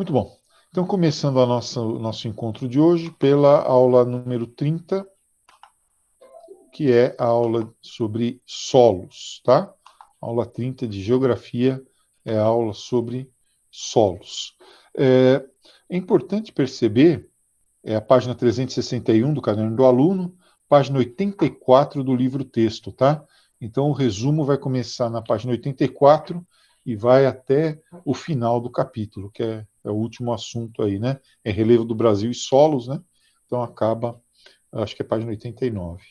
Muito bom. Então, começando o nosso encontro de hoje pela aula número 30, que é a aula sobre solos, tá? Aula 30 de Geografia é a aula sobre solos. É importante perceber, é a página 361 do Caderno do Aluno, página 84 do livro-texto, tá? Então, o resumo vai começar na página 84 e vai até o final do capítulo, que é o último assunto aí, né? É relevo do Brasil e solos, né? Então, acaba, acho que é página 89.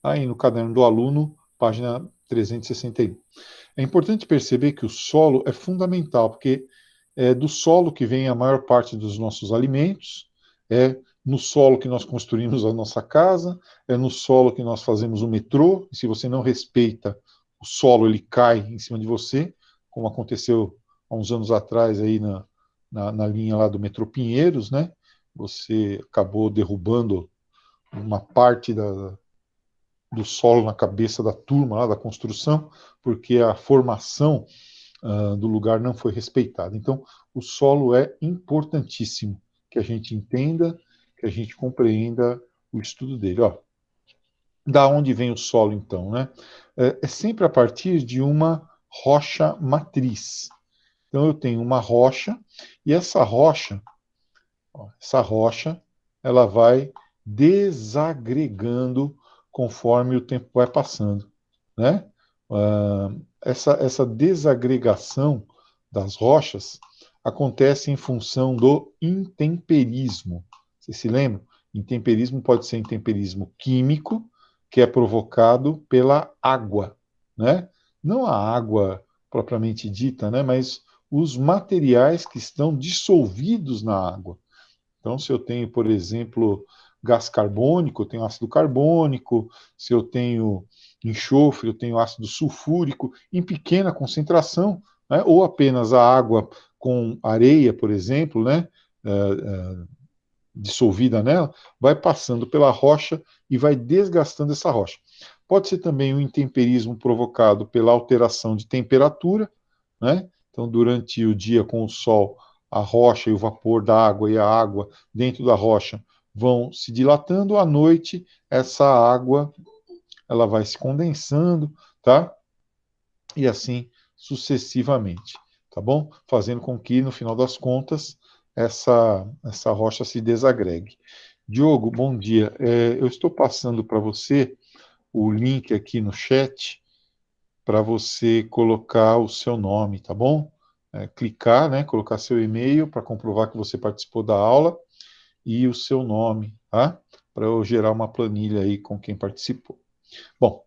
Aí, no Caderno do Aluno, página 361. É importante perceber que o solo é fundamental, porque é do solo que vem a maior parte dos nossos alimentos, é no solo que nós construímos a nossa casa, é no solo que nós fazemos o metrô, e se você não respeita o solo, ele cai em cima de você, como aconteceu há uns anos atrás aí na linha lá do metrô Pinheiros, né? Você acabou derrubando uma parte do solo na cabeça da turma lá da construção, porque a formação do lugar não foi respeitada. Então, o solo é importantíssimo que a gente entenda, que a gente compreenda o estudo dele. Ó, da onde vem o solo, então, né? É sempre a partir de uma rocha matriz. Então, eu tenho uma rocha, e essa rocha, ela vai desagregando conforme o tempo vai passando, né? Essa desagregação das rochas acontece em função do intemperismo. Você se lembra? Intemperismo pode ser intemperismo químico, que é provocado pela água, né? Não a água propriamente dita, né? Mas os materiais que estão dissolvidos na água. Então, se eu tenho, por exemplo, gás carbônico, eu tenho ácido carbônico, se eu tenho enxofre, eu tenho ácido sulfúrico, em pequena concentração, né, ou apenas a água com areia, por exemplo, né, dissolvida nela, vai passando pela rocha e vai desgastando essa rocha. Pode ser também um intemperismo provocado pela alteração de temperatura, né? Então, durante o dia com o sol, a rocha e o vapor da água e a água dentro da rocha vão se dilatando. À noite, essa água ela vai se condensando, tá? E assim sucessivamente, tá bom? Fazendo com que, no final das contas, essa rocha se desagregue. Diogo, bom dia. Eu estou passando para você o link aqui no chat para você colocar o seu nome, tá bom? Clicar, né? Colocar seu e-mail para comprovar que você participou da aula e o seu nome, tá? Para eu gerar uma planilha aí com quem participou. Bom,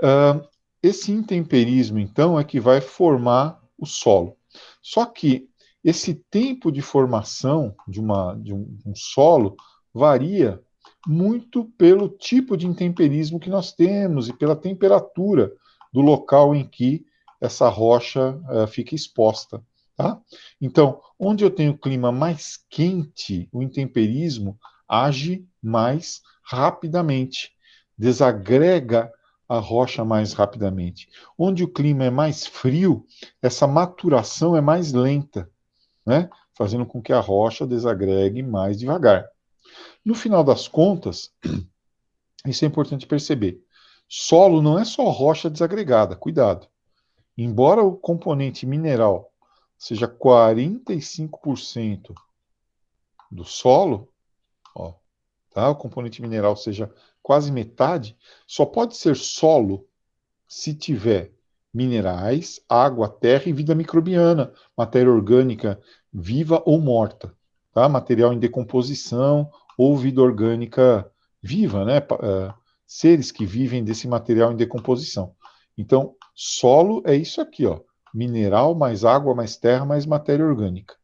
uh, esse intemperismo, então, é que vai formar o solo. Só que esse tempo de formação de um solo varia muito pelo tipo de intemperismo que nós temos e pela temperatura do local em que essa rocha fica exposta. Tá? Então, onde eu tenho clima mais quente, o intemperismo age mais rapidamente, desagrega a rocha mais rapidamente. Onde o clima é mais frio, essa maturação é mais lenta, né? Fazendo com que a rocha desagregue mais devagar. No final das contas, isso é importante perceber. Solo não é só rocha desagregada, cuidado. Embora o componente mineral seja 45% do solo, ó, tá? O componente mineral seja quase metade, só pode ser solo se tiver minerais, água, terra e vida microbiana, matéria orgânica viva ou morta, tá? Material em decomposição ou vida orgânica viva, né? Seres que vivem desse material em decomposição. Então, solo é isso aqui, ó, mineral mais água mais terra mais matéria orgânica,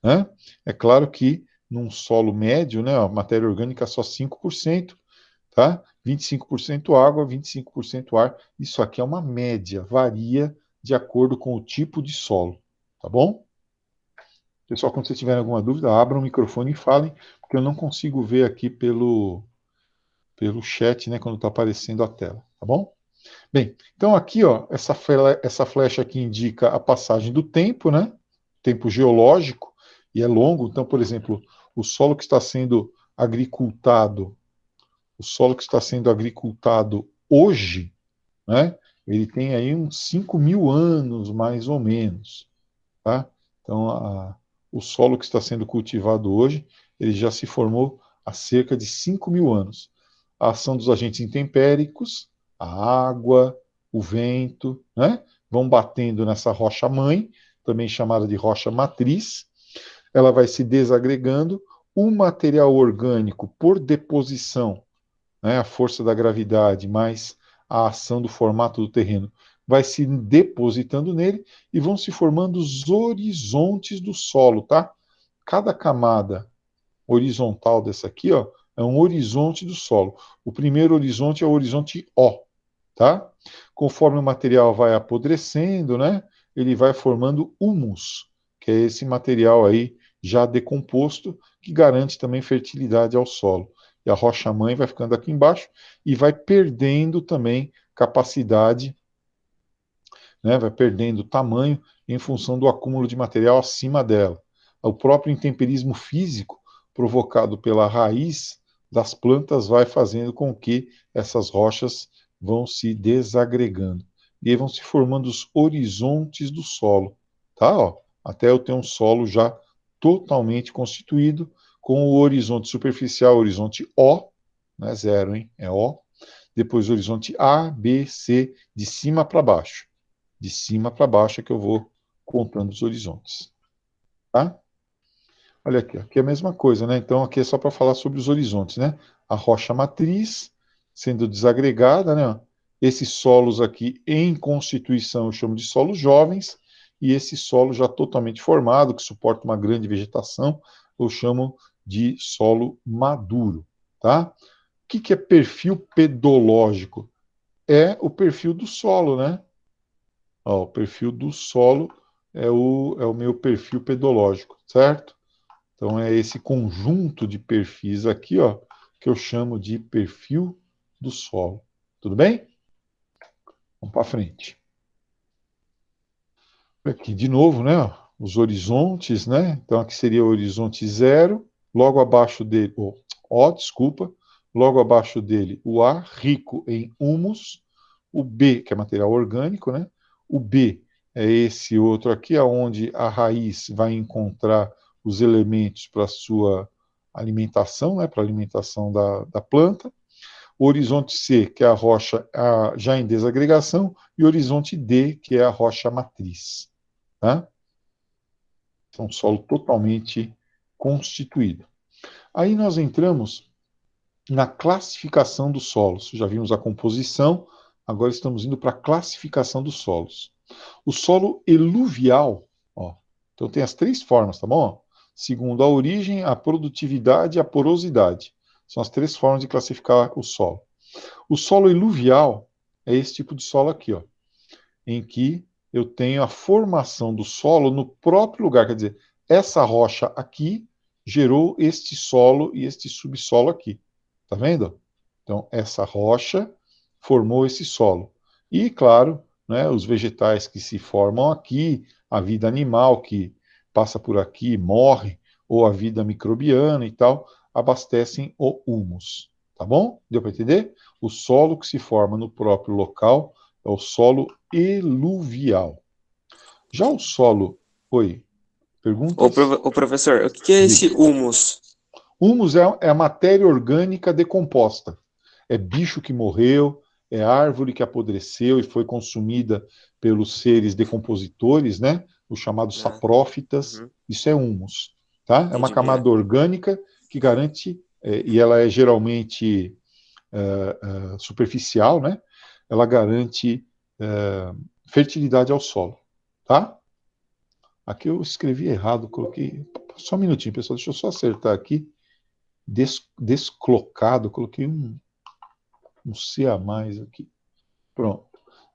né? É claro que num solo médio, né, a matéria orgânica é só 5%, tá? 25% água, 25% ar. Isso aqui é uma média, varia de acordo com o tipo de solo, tá bom? Pessoal, quando vocês tiverem alguma dúvida, abram o microfone e falem, porque eu não consigo ver aqui pelo chat, né, quando está aparecendo a tela, tá bom? Bem, então aqui, ó, essa flecha aqui indica a passagem do tempo, né? Tempo geológico. e é longo. Então, por exemplo, o solo que está sendo agricultado, hoje, né, ele tem aí uns 5.000 anos, mais ou menos, tá? Então, o solo que está sendo cultivado hoje, ele já se formou há cerca de 5.000 anos. A ação dos agentes intempéricos, a água, o vento, né, vão batendo nessa rocha mãe, também chamada de rocha matriz. Ela vai se desagregando. O material orgânico, por deposição, né, a força da gravidade mais a ação do formato do terreno, vai se depositando nele e vão se formando os horizontes do solo, tá? Cada camada horizontal dessa aqui, ó, é um horizonte do solo. O primeiro horizonte é o horizonte O, tá? Conforme o material vai apodrecendo, né, ele vai formando humus, que é esse material aí já decomposto, que garante também fertilidade ao solo. E a rocha-mãe vai ficando aqui embaixo e vai perdendo também capacidade, né, vai perdendo tamanho em função do acúmulo de material acima dela. O próprio intemperismo físico provocado pela raiz das plantas vai fazendo com que essas rochas vão se desagregando. E aí vão se formando os horizontes do solo, tá? Ó, até eu ter um solo já totalmente constituído, com o horizonte superficial, horizonte O, não é zero, hein? É O. Depois horizonte A, B, C, de cima para baixo. De cima para baixo é que eu vou contando os horizontes. Tá? Olha aqui, aqui é a mesma coisa, né? Então aqui é só para falar sobre os horizontes, né? A rocha matriz sendo desagregada, né? Esses solos aqui em constituição eu chamo de solos jovens, e esse solo já totalmente formado, que suporta uma grande vegetação, eu chamo de solo maduro, tá? O que é perfil pedológico? É o perfil do solo, né? Ó, o perfil do solo é o meu perfil pedológico, certo? Então é esse conjunto de perfis aqui, ó, que eu chamo de perfil do solo. Tudo bem? Vamos para frente. Aqui de novo, né? Ó, os horizontes, né? Então aqui seria o horizonte zero, logo abaixo dele, desculpa, logo abaixo dele o A, rico em humus, o B, que é material orgânico, né? O B é esse outro aqui, aonde a raiz vai encontrar os elementos para a sua alimentação, né? Para a alimentação da planta. O horizonte C, que é a rocha já em desagregação, e o horizonte D, que é a rocha matriz. Tá? É um solo totalmente constituído. Aí nós entramos na classificação dos solos. Já vimos a composição, agora estamos indo para a classificação dos solos. O solo eluvial, ó, então tem as três formas, tá bom? Segundo a origem, a produtividade e a porosidade. São as três formas de classificar o solo. O solo eluvial é esse tipo de solo aqui, ó, em que eu tenho a formação do solo no próprio lugar. Quer dizer, essa rocha aqui gerou este solo e este subsolo aqui. Tá vendo? Então, essa rocha formou esse solo. E, claro, né, os vegetais que se formam aqui, a vida animal que passa por aqui, morre, ou a vida microbiana e tal, abastecem o humus. Tá bom? Deu para entender? O solo que se forma no próprio local é o solo eluvial. Já o solo. Oi, perguntas? Ô, professor, o que é esse Diga. humus? Humus é a matéria orgânica decomposta. É bicho que morreu, é árvore que apodreceu e foi consumida pelos seres decompositores, né? Os chamados Ah, saprófitas. uhum, Isso é humus, tá? É uma entendi. camada orgânica que garante, e ela é geralmente superficial, né? Ela garante fertilidade ao solo, tá? Aqui eu escrevi errado, coloquei. Só um minutinho, pessoal, deixa eu só acertar aqui. Desclocado, coloquei um C a mais aqui. Pronto.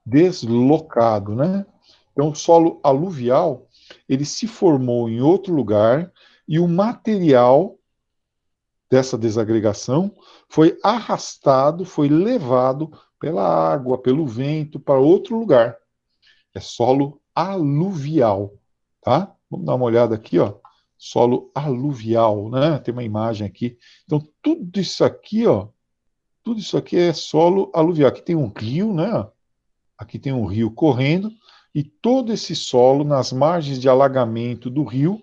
Deslocado, né? Então, o solo aluvial, ele se formou em outro lugar e o material dessa desagregação foi arrastado, foi levado pela água, pelo vento para outro lugar. É solo aluvial, tá? Vamos dar uma olhada aqui, ó. solo aluvial, né? Tem uma imagem aqui. Então, tudo isso aqui, ó, tudo isso aqui é solo aluvial. Aqui tem um rio, né? Aqui tem um rio correndo, e todo esse solo, nas margens de alagamento do rio,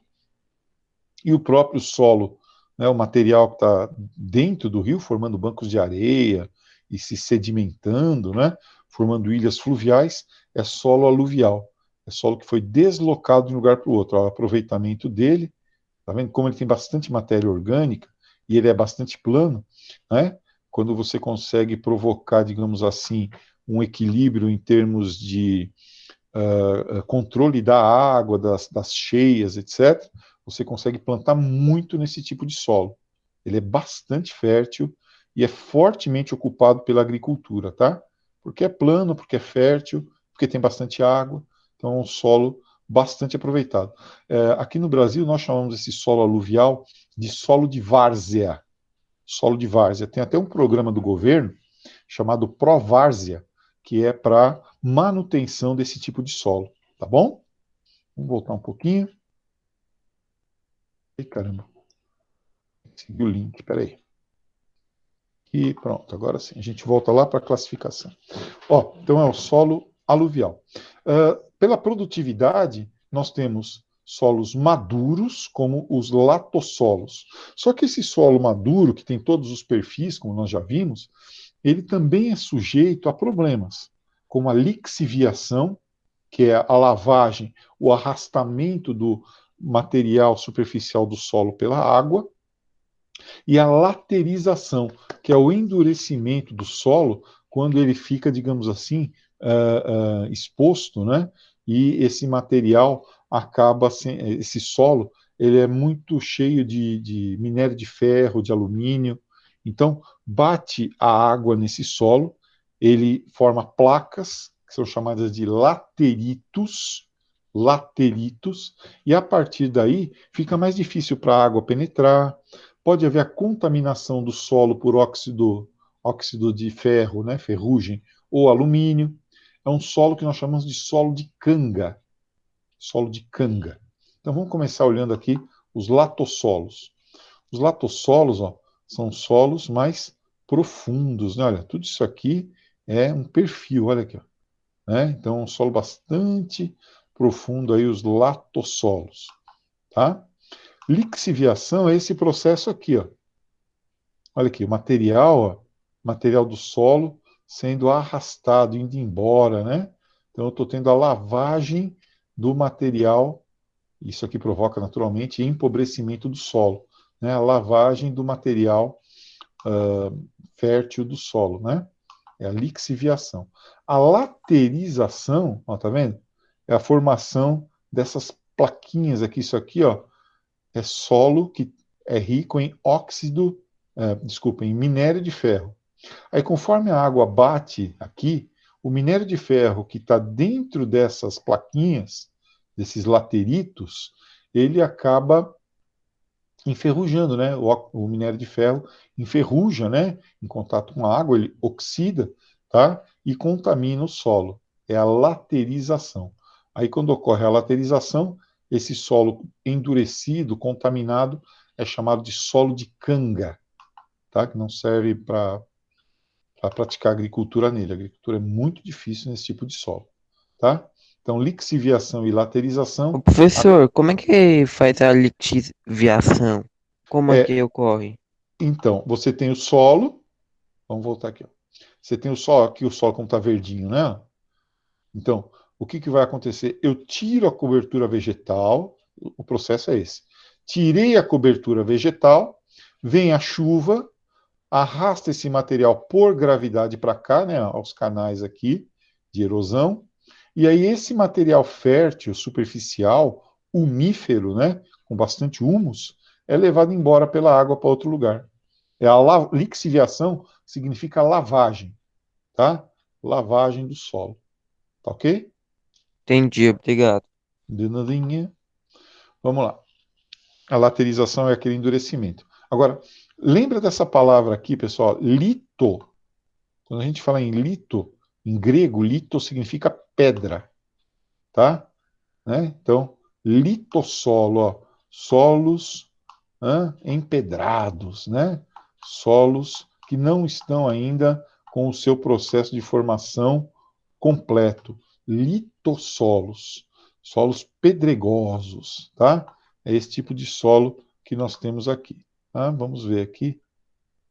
e o próprio solo, né, o material que está dentro do rio, formando bancos de areia e se sedimentando, né, formando ilhas fluviais, é solo aluvial. É solo que foi deslocado de um lugar para o outro. Ó, o aproveitamento dele, tá vendo como ele tem bastante matéria orgânica e ele é bastante plano, né? Quando você consegue provocar, digamos assim, um equilíbrio em termos de controle da água, das cheias, etc., você consegue plantar muito nesse tipo de solo. Ele é bastante fértil e é fortemente ocupado pela agricultura, tá? Porque é plano, porque é fértil, porque tem bastante água, então é um solo bastante aproveitado. Aqui no Brasil, nós chamamos esse solo aluvial de solo de várzea. Solo de várzea. Tem até um programa do governo chamado Provárzea, que é para manutenção desse tipo de solo, tá bom? Vamos voltar um pouquinho. Ai, caramba, segui o link, peraí. E pronto, agora sim, a gente volta lá para a classificação. Ó, então é o solo aluvial. Pela produtividade, nós temos solos maduros, como os latossolos. Só que esse solo maduro, que tem todos os perfis, como nós já vimos, ele também é sujeito a problemas, como a lixiviação, que é a lavagem, o arrastamento do material superficial do solo pela água, e a laterização, que é o endurecimento do solo quando ele fica, digamos assim, exposto, né? E esse material acaba, esse solo, ele é muito cheio de minério de ferro, de alumínio. Então, bate a água nesse solo, ele forma placas, que são chamadas de lateritos, e a partir daí fica mais difícil para a água penetrar, pode haver a contaminação do solo por óxido de ferro, né, ferrugem, ou alumínio. É um solo que nós chamamos de solo de canga. Solo de canga. Então vamos começar olhando aqui os latossolos. Os latossolos, ó, são solos mais profundos, né? Olha, tudo isso aqui é um perfil, olha aqui, ó, né? Então, um solo bastante profundo aí, os latossolos, tá? Lixiviação é esse processo aqui, ó. Olha aqui, o material, ó, material do solo sendo arrastado, indo embora, né? Então eu estou tendo a lavagem do material, isso aqui provoca naturalmente empobrecimento do solo, né? A lavagem do material fértil do solo, né? É a lixiviação. A laterização, ó, tá vendo? É a formação dessas plaquinhas aqui, isso aqui, ó, é solo que é rico em desculpa, em minério de ferro. Aí, conforme a água bate aqui, o minério de ferro que está dentro dessas plaquinhas, desses lateritos, ele acaba enferrujando, né? O minério de ferro enferruja, né? Em contato com a água, ele oxida, tá? E contamina o solo. É a laterização. Aí, quando ocorre a laterização, esse solo endurecido, contaminado, é chamado de solo de canga, tá? Que não serve para praticar agricultura nele. A agricultura é muito difícil nesse tipo de solo, tá? Então, lixiviação e Ô, laterização professor, como é que faz a lixiviação? Como é é, que ocorre? então, você tem o solo, vamos voltar aqui, ó. Você tem o solo, aqui o solo como está verdinho, né? Então, o que, que vai acontecer? Eu tiro a cobertura vegetal, o processo é esse. Tirei a cobertura vegetal, vem a chuva, arrasta esse material por gravidade para cá, né, aos canais aqui de erosão, e aí esse material fértil, superficial, umífero, né, com bastante humus, é levado embora pela água para outro lugar. Lixiviação significa lavagem, tá? Lavagem do solo, tá ok? Entendi, obrigado. De nadinha. Vamos lá. A laterização é aquele endurecimento. Agora, lembra dessa palavra aqui, pessoal? Lito. Quando a gente fala em lito, em grego, lito significa pedra, tá? Né? Então, litossolo, ó, solos empedrados, né? Solos que não estão ainda com o seu processo de formação completo. Litossolos, solos pedregosos, tá? É esse tipo de solo que nós temos aqui. Tá? Vamos ver aqui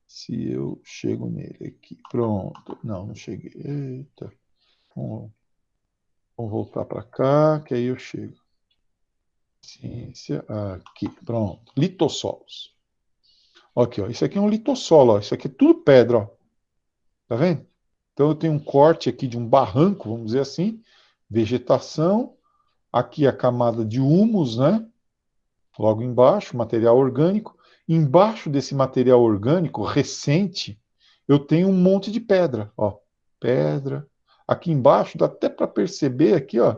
se eu chego nele aqui. Pronto. Não, não cheguei. Eita. Vamos voltar para cá, que aí eu chego. Ciência, aqui. Pronto. Litossolos. Aqui, ó. Isso aqui é um litossolo, ó. Isso aqui é tudo pedra, ó. Tá vendo? Então eu tenho um corte aqui de um barranco, vamos dizer assim, vegetação, aqui a camada de humus, né? Logo embaixo, material orgânico. Embaixo desse material orgânico recente, eu tenho um monte de pedra, ó. Pedra. Aqui embaixo dá até para perceber aqui, ó,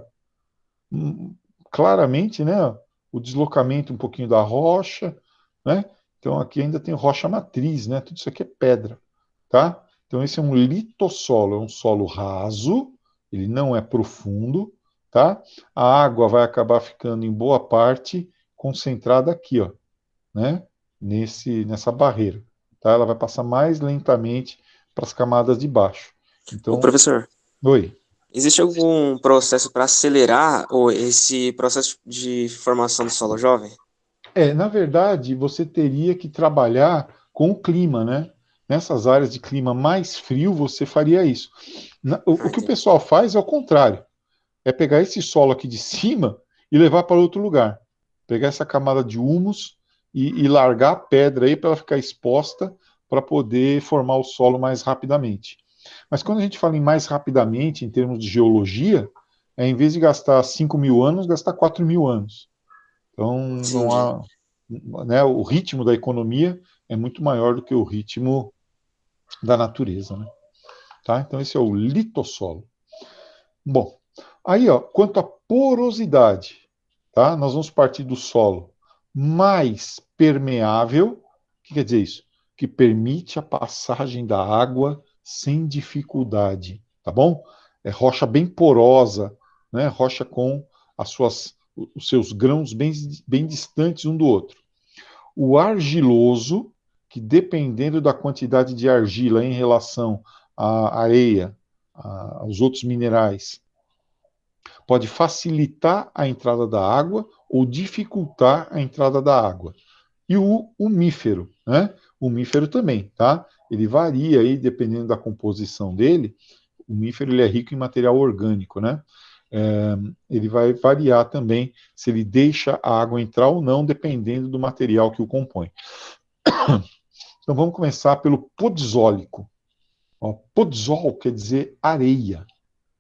hum, claramente, né, ó, o deslocamento um pouquinho da rocha, né? Então aqui ainda tem rocha matriz, né? Tudo isso aqui é pedra, tá? Então esse é um litossolo, é um solo raso, ele não é profundo, tá? A água vai acabar ficando em boa parte concentrada aqui, ó, né? Nessa barreira, tá? Ela vai passar mais lentamente para as camadas de baixo. Ô, Então, professor, oi. existe algum processo para acelerar esse processo de formação do solo jovem? Na verdade, você teria que trabalhar com o clima, né? Nessas áreas de clima mais frio, você faria isso. O que o Entendi. pessoal faz é o contrário. É pegar esse solo aqui de cima e levar para outro lugar. Pegar essa camada de humus e largar a pedra aí para ela ficar exposta para poder formar o solo mais rapidamente. Mas quando a gente fala em mais rapidamente, em termos de geologia, em vez de gastar 5.000 anos, gastar 4.000 anos. Então, não Entendi. há, né, o ritmo da economia é muito maior do que o ritmo da natureza, né? Tá? Então, esse é o litossolo. Bom, aí, ó, quanto à porosidade, tá? Nós vamos partir do solo mais permeável. O que quer dizer isso? Que permite a passagem da água sem dificuldade, tá bom? É rocha bem porosa, né? Rocha com os seus grãos bem distantes um do outro. O argiloso, que dependendo da quantidade de argila em relação à areia, aos outros minerais, pode facilitar a entrada da água ou dificultar a entrada da água. E o umífero, né? O umífero também, tá? Ele varia aí dependendo da composição dele. O umífero ele é rico em material orgânico, né? Ele vai variar também se ele deixa a água entrar ou não, dependendo do material que o compõe. Então vamos começar pelo podzólico. Ó, podzol quer dizer areia,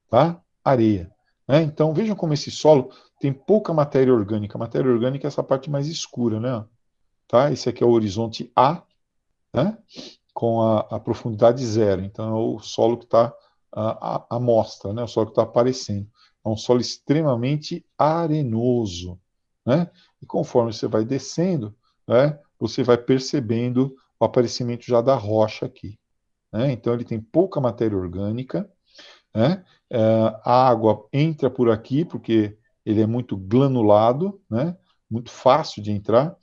tá? Areia. Né? Então vejam como esse solo tem pouca matéria orgânica. A matéria orgânica é essa parte mais escura, né? Tá? Esse aqui é o horizonte A, né? Com a profundidade zero. Então é o solo que está à mostra, né? O solo que está aparecendo. É um solo extremamente arenoso, né? E conforme você vai descendo, né? Você vai percebendo o aparecimento já da rocha aqui. Né? Então ele tem pouca matéria orgânica, né? A água entra por aqui porque ele é muito granulado, né? Muito fácil de entrar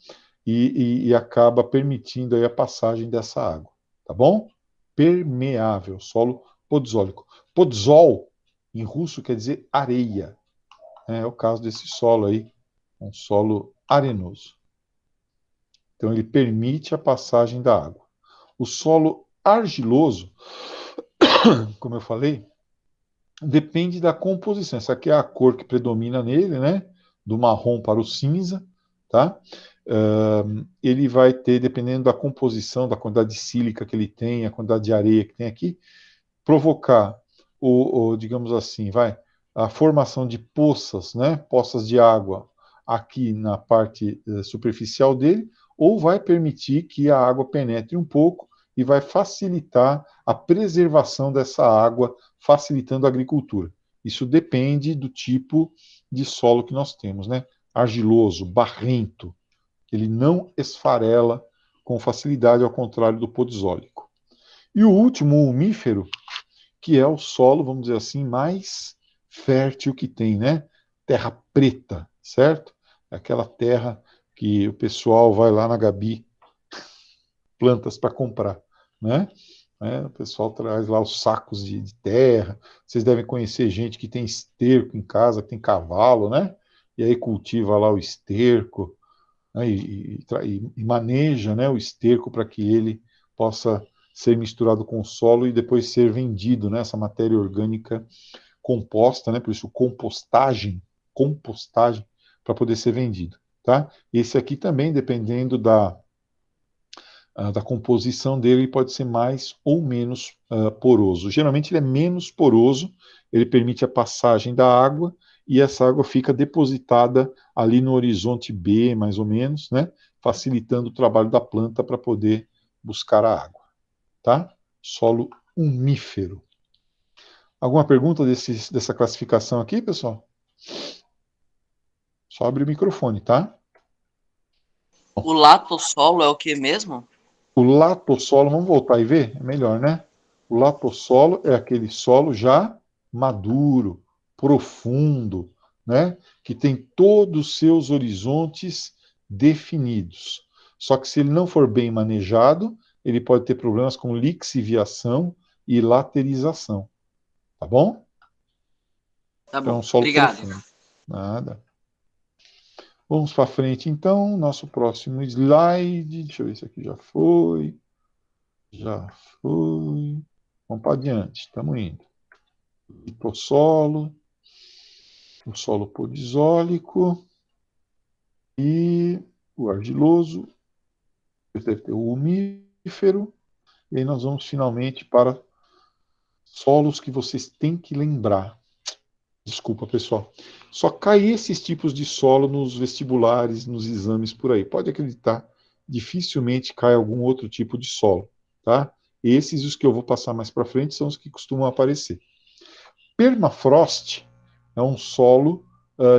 e acaba permitindo aí a passagem dessa água, tá bom? Permeável, solo podzólico. Podzol, em russo, quer dizer areia. Né? É o caso desse solo aí, um solo arenoso. Então ele permite a passagem da água. O solo argiloso, como eu falei, depende da composição. Essa aqui é a cor que predomina nele, né? Do marrom para o cinza, tá? Ele vai ter, dependendo da composição, da quantidade de sílica que ele tem, a quantidade de areia que tem aqui, provocar digamos assim, a formação de poças, né? Poças de água aqui na parte superficial dele, ou vai permitir que a água penetre um pouco e vai facilitar a preservação dessa água, facilitando a agricultura. Isso depende do tipo de solo que nós temos, né? Argiloso, barrento, ele não esfarela com facilidade, ao contrário do podzólico. E o último, o umífero, que é o solo, vamos dizer assim, mais fértil que tem, né? Terra preta, certo? Aquela terra que o pessoal vai lá na Gabi Plantas para comprar, né? O pessoal traz lá os sacos de terra. Vocês devem conhecer gente que tem esterco em casa, que tem cavalo, né? E aí cultiva lá o esterco, né? E maneja, né, o esterco para que ele possa ser misturado com o solo e depois ser vendido, né? Essa matéria orgânica composta, né? Por isso compostagem para poder ser vendido, tá? Esse aqui também, dependendo da composição dele, ele pode ser mais ou menos poroso. Geralmente ele é menos poroso, ele permite a passagem da água e essa água fica depositada ali no horizonte B, mais ou menos, né? Facilitando o trabalho da planta para poder buscar a água, tá? Solo umífero. Alguma pergunta dessa classificação aqui, pessoal? Só abre o microfone, tá? O latossolo é o que mesmo? O latossolo, vamos voltar e ver? É melhor, né? O latossolo é aquele solo já maduro, profundo, né? Que tem todos os seus horizontes definidos. Só que se ele não for bem manejado, ele pode ter problemas com lixiviação e laterização. Tá bom? Tá Então, é um bom, solo obrigado. profundo. Nada. Vamos para frente, então. Nosso próximo slide. Deixa eu ver se aqui já foi. Já foi. Vamos para adiante. Estamos indo. Lipossolo. O solo podizólico. E o argiloso. Deve ter o umífero. E aí nós vamos finalmente para solos que vocês têm que lembrar. Desculpa, pessoal. Só cai esses tipos de solo nos vestibulares, nos exames por aí. Pode acreditar, dificilmente cai algum outro tipo de solo, tá? Esses, os que eu vou passar mais para frente, são os que costumam aparecer. Permafrost é um solo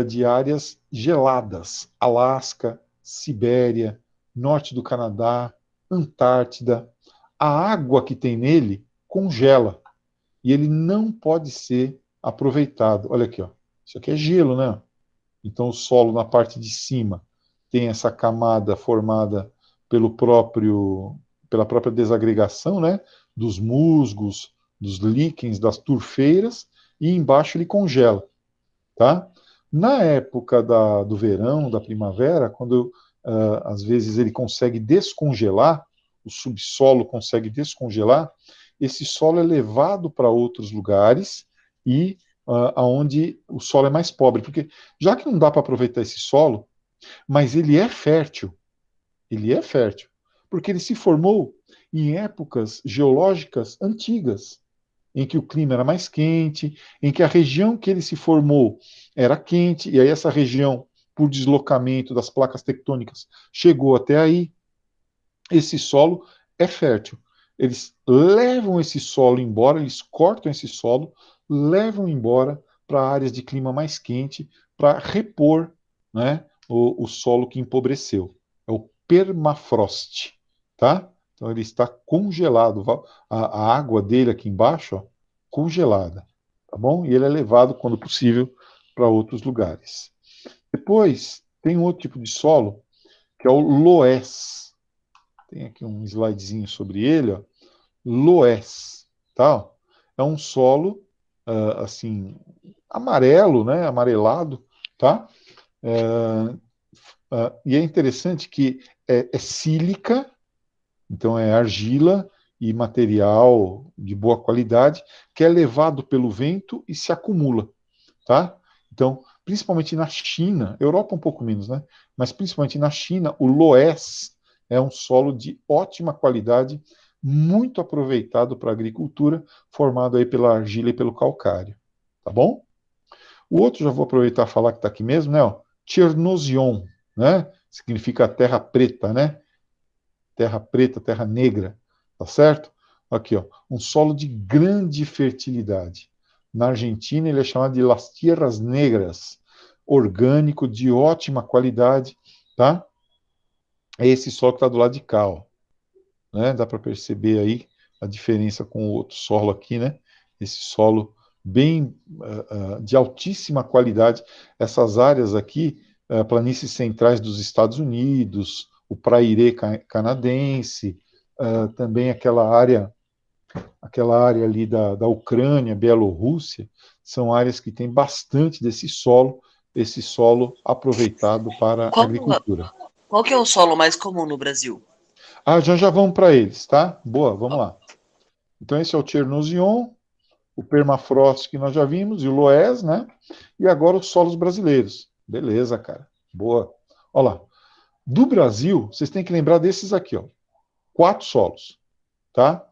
de áreas geladas. Alasca, Sibéria, norte do Canadá, Antártida. A água que tem nele congela e ele não pode ser aproveitado. Olha aqui, ó. Isso aqui é gelo, né? Então o solo na parte de cima tem essa camada formada pela própria desagregação, né? Dos musgos, dos líquens, das turfeiras, e embaixo ele congela, tá? Na época do verão, da primavera, quando às vezes ele consegue descongelar, o subsolo consegue descongelar, esse solo é levado para outros lugares e aonde o solo é mais pobre, porque já que não dá para aproveitar esse solo, mas ele é fértil, porque ele se formou em épocas geológicas antigas, em que o clima era mais quente, em que a região que ele se formou era quente, e aí essa região, por deslocamento das placas tectônicas, chegou até aí. Esse solo é fértil. Eles levam esse solo embora, eles cortam esse solo, levam embora para áreas de clima mais quente, para repor, né, o solo que empobreceu. É o permafrost, tá? Então ele está congelado, a água dele aqui embaixo, ó, congelada, tá bom? E ele é levado, quando possível, para outros lugares. Depois, tem um outro tipo de solo, que é o loess. Tem aqui um slidezinho sobre ele, ó. Loess, tá? É um solo, assim, amarelo, né? Amarelado, tá? E é interessante que é sílica, então é argila e material de boa qualidade, que é levado pelo vento e se acumula, tá? Então, principalmente na China, Europa um pouco menos, né? Mas principalmente na China, o loess é um solo de ótima qualidade, muito aproveitado para a agricultura, formado aí pela argila e pelo calcário, tá bom? O outro, já vou aproveitar e falar que está aqui mesmo, né? Ó, Chernozyon, né? Significa terra preta, né? Terra preta, terra negra, tá certo? Aqui, ó, um solo de grande fertilidade. Na Argentina, ele é chamado de Las Tierras Negras, orgânico, de ótima qualidade, tá? É esse solo que está do lado de cá, ó, né? Dá para perceber aí a diferença com o outro solo aqui, né? Esse solo bem de altíssima qualidade. Essas áreas aqui planícies centrais dos Estados Unidos, o Prairê canadense, também aquela área ali da Ucrânia, Bielorrússia, são áreas que têm bastante esse solo aproveitado para Qual, agricultura. qual que é o solo mais comum no Brasil? Já vamos para eles, tá? Boa, vamos lá. Então esse é o Chernozyon, o permafrost que nós já vimos, e o Loess, né? E agora os solos brasileiros. Beleza, cara. Boa. Olha lá. Do Brasil, vocês têm que lembrar desses aqui, ó. 4 solos, tá?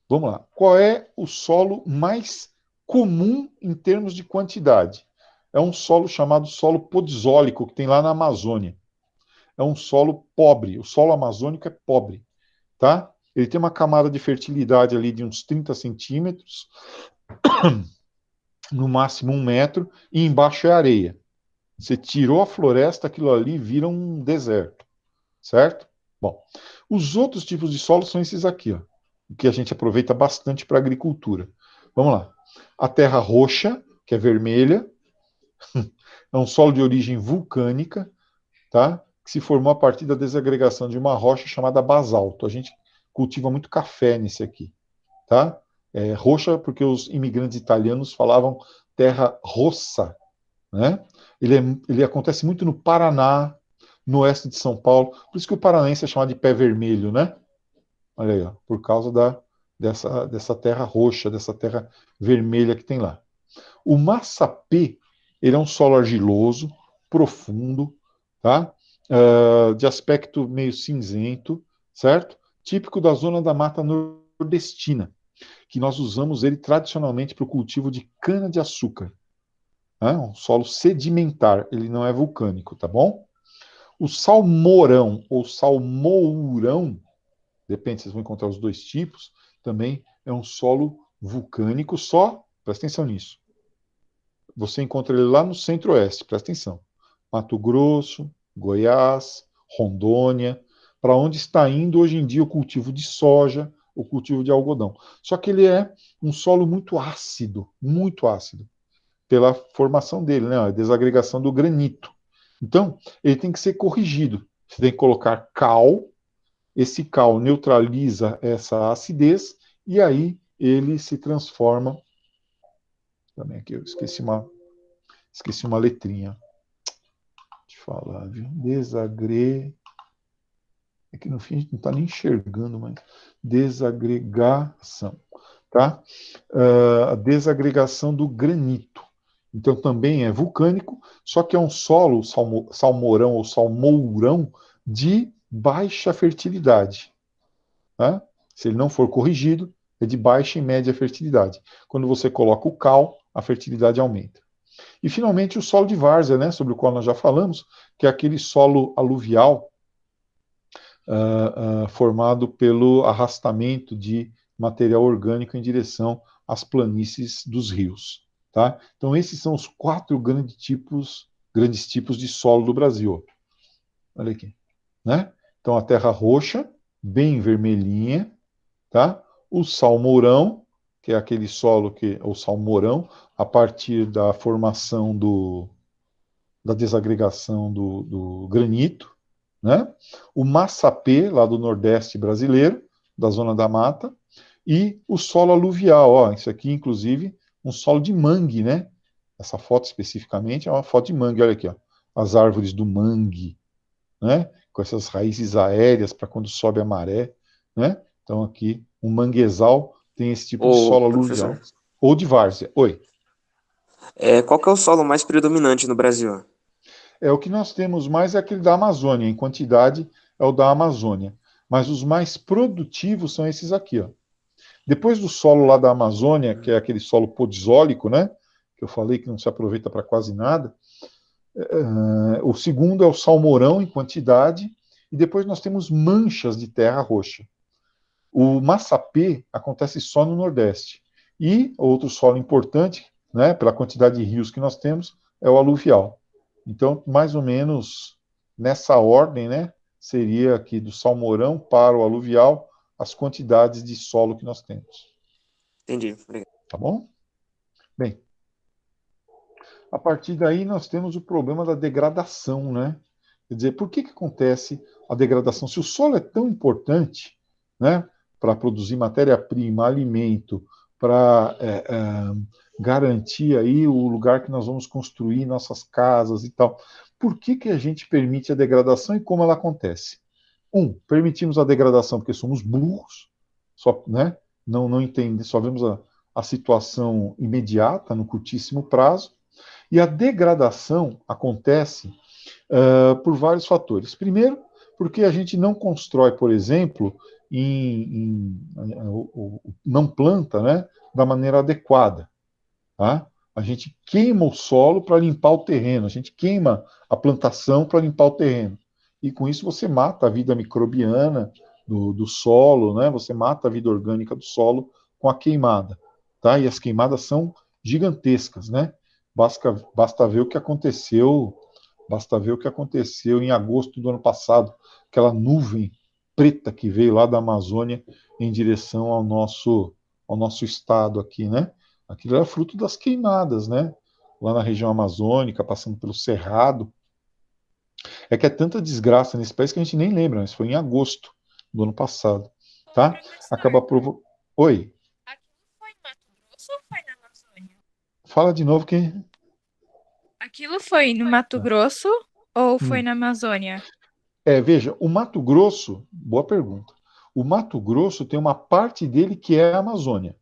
Vamos lá. Qual é o solo mais comum em termos de quantidade? É um solo chamado solo podzólico, que tem lá na Amazônia. É um solo pobre. O solo amazônico é pobre, tá? Ele tem uma camada de fertilidade ali de uns 30 centímetros, no máximo 1 metro, e embaixo é areia. Você tirou a floresta, aquilo ali vira um deserto, certo? Bom, os outros tipos de solo são esses aqui, ó, que a gente aproveita bastante para agricultura. Vamos lá. A terra roxa, que é vermelha, é um solo de origem vulcânica, tá? Que se formou a partir da desagregação de uma rocha chamada basalto. A gente cultiva muito café nesse aqui, tá? Roxa porque os imigrantes italianos falavam terra rossa, né? Ele acontece muito no Paraná, no oeste de São Paulo, por isso que o paranaense é chamado de pé vermelho, né? Olha aí, ó, por causa dessa terra roxa, dessa terra vermelha que tem lá. O massapê, ele é um solo argiloso, profundo, tá? De aspecto meio cinzento, certo? Típico da zona da mata nordestina, que nós usamos ele tradicionalmente para o cultivo de cana-de-açúcar. Um solo sedimentar, ele não é vulcânico, tá bom? O salmourão ou salmourão, depende, vocês vão encontrar os dois tipos, também é um solo vulcânico, presta atenção nisso. Você encontra ele lá no centro-oeste, presta atenção. Mato Grosso, Goiás, Rondônia, para onde está indo hoje em dia o cultivo de soja, o cultivo de algodão. Só que ele é um solo muito ácido, pela formação dele, né? A desagregação do granito. Então, ele tem que ser corrigido. Você tem que colocar cal, esse cal neutraliza essa acidez, e aí ele se transforma. Também aqui eu esqueci uma letrinha. Deixa eu falar, viu? É que no fim a gente não está nem enxergando, mas desagregação, tá? A desagregação do granito. Então também é vulcânico, só que é um solo salmourão ou salmourão de baixa fertilidade, tá? Se ele não for corrigido, é de baixa e média fertilidade. Quando você coloca o cal, a fertilidade aumenta. E finalmente o solo de várzea, né, sobre o qual nós já falamos, que é aquele solo aluvial formado pelo arrastamento de material orgânico em direção às planícies dos rios. Tá? Então esses são os 4 grandes tipos de solo do Brasil. Olha aqui. Né? Então a terra roxa, bem vermelhinha, tá? O salmourão, que é aquele solo o salmourão, a partir da formação da desagregação do granito, né? O massapê, lá do Nordeste brasileiro, da zona da mata, e o solo aluvial, ó, isso aqui, inclusive, um solo de mangue, né? Essa foto especificamente é uma foto de mangue, olha aqui, ó, as árvores do mangue, né? Com essas raízes aéreas para quando sobe a maré, né? Então aqui, um manguezal tem esse tipo de solo aluvial. Professor, Ou de várzea. Oi. qual que é o solo mais predominante no Brasil? O que nós temos mais é aquele da Amazônia, em quantidade é o da Amazônia. Mas os mais produtivos são esses aqui, ó. Depois do solo lá da Amazônia, que é aquele solo podzólico, né? Que eu falei que não se aproveita para quase nada. O segundo é o salmourão em quantidade. E depois nós temos manchas de terra roxa. O massapê acontece só no Nordeste. E outro solo importante, né, pela quantidade de rios que nós temos, é o aluvial. Então, mais ou menos nessa ordem, né, seria aqui do salmourão para o aluvial as quantidades de solo que nós temos. Entendi, obrigado. Tá bom? Bem, a partir daí nós temos o problema da degradação, né? Quer dizer, por que acontece a degradação? Se o solo é tão importante, né, para produzir matéria-prima, alimento, para garantir aí o lugar que nós vamos construir nossas casas e tal, por que a gente permite a degradação e como ela acontece? Permitimos a degradação porque somos burros, só, né, não entende, só vemos a situação imediata, no curtíssimo prazo, e a degradação acontece por vários fatores. Primeiro, porque a gente não constrói, por exemplo, não planta, né, da maneira adequada. Tá? A gente queima o solo para limpar o terreno, a gente queima a plantação para limpar o terreno. E com isso você mata a vida microbiana do solo, né? Você mata a vida orgânica do solo com a queimada. Tá? E as queimadas são gigantescas, né? Basta ver o que aconteceu. Basta ver o que aconteceu em agosto do ano passado, aquela nuvem preta que veio lá da Amazônia em direção ao nosso estado aqui, né? Aquilo era fruto das queimadas, né? Lá na região amazônica, passando pelo Cerrado. É que é tanta desgraça nesse país que a gente nem lembra, mas foi em agosto do ano passado, Ô, tá? Acaba professor, provo... Oi, aquilo foi em Mato Grosso ou foi na Amazônia? fala de novo que... Aquilo foi no Mato Grosso ou foi Hum. na Amazônia? Veja, o Mato Grosso, boa pergunta. O Mato Grosso tem uma parte dele que é a Amazônia,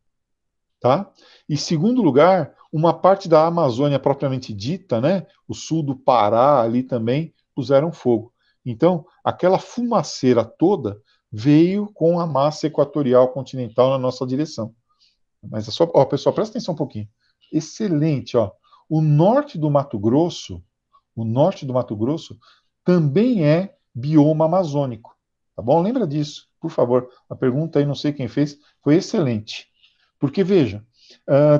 tá? E segundo lugar, uma parte da Amazônia propriamente dita, né? O sul do Pará ali também puseram fogo. Então, aquela fumaceira toda veio com a massa equatorial continental na nossa direção. Mas é só, ó, pessoal, presta atenção um pouquinho. Excelente, ó. O norte do Mato Grosso também é bioma amazônico, tá bom? Lembra disso, por favor. A pergunta aí, não sei quem fez, foi excelente. Porque, veja,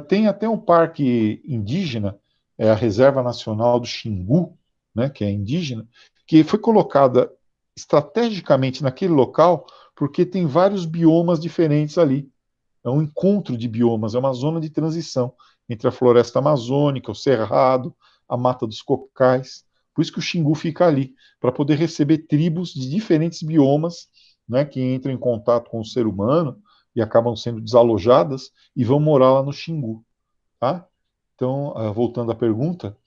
tem até um parque indígena, a Reserva Nacional do Xingu, né, que é indígena, que foi colocada estrategicamente naquele local porque tem vários biomas diferentes ali. É um encontro de biomas, é uma zona de transição entre a floresta amazônica, o cerrado, a mata dos cocais. Por isso que o Xingu fica ali, para poder receber tribos de diferentes biomas, né, que entram em contato com o ser humano e acabam sendo desalojadas e vão morar lá no Xingu. Tá? Então, voltando à pergunta,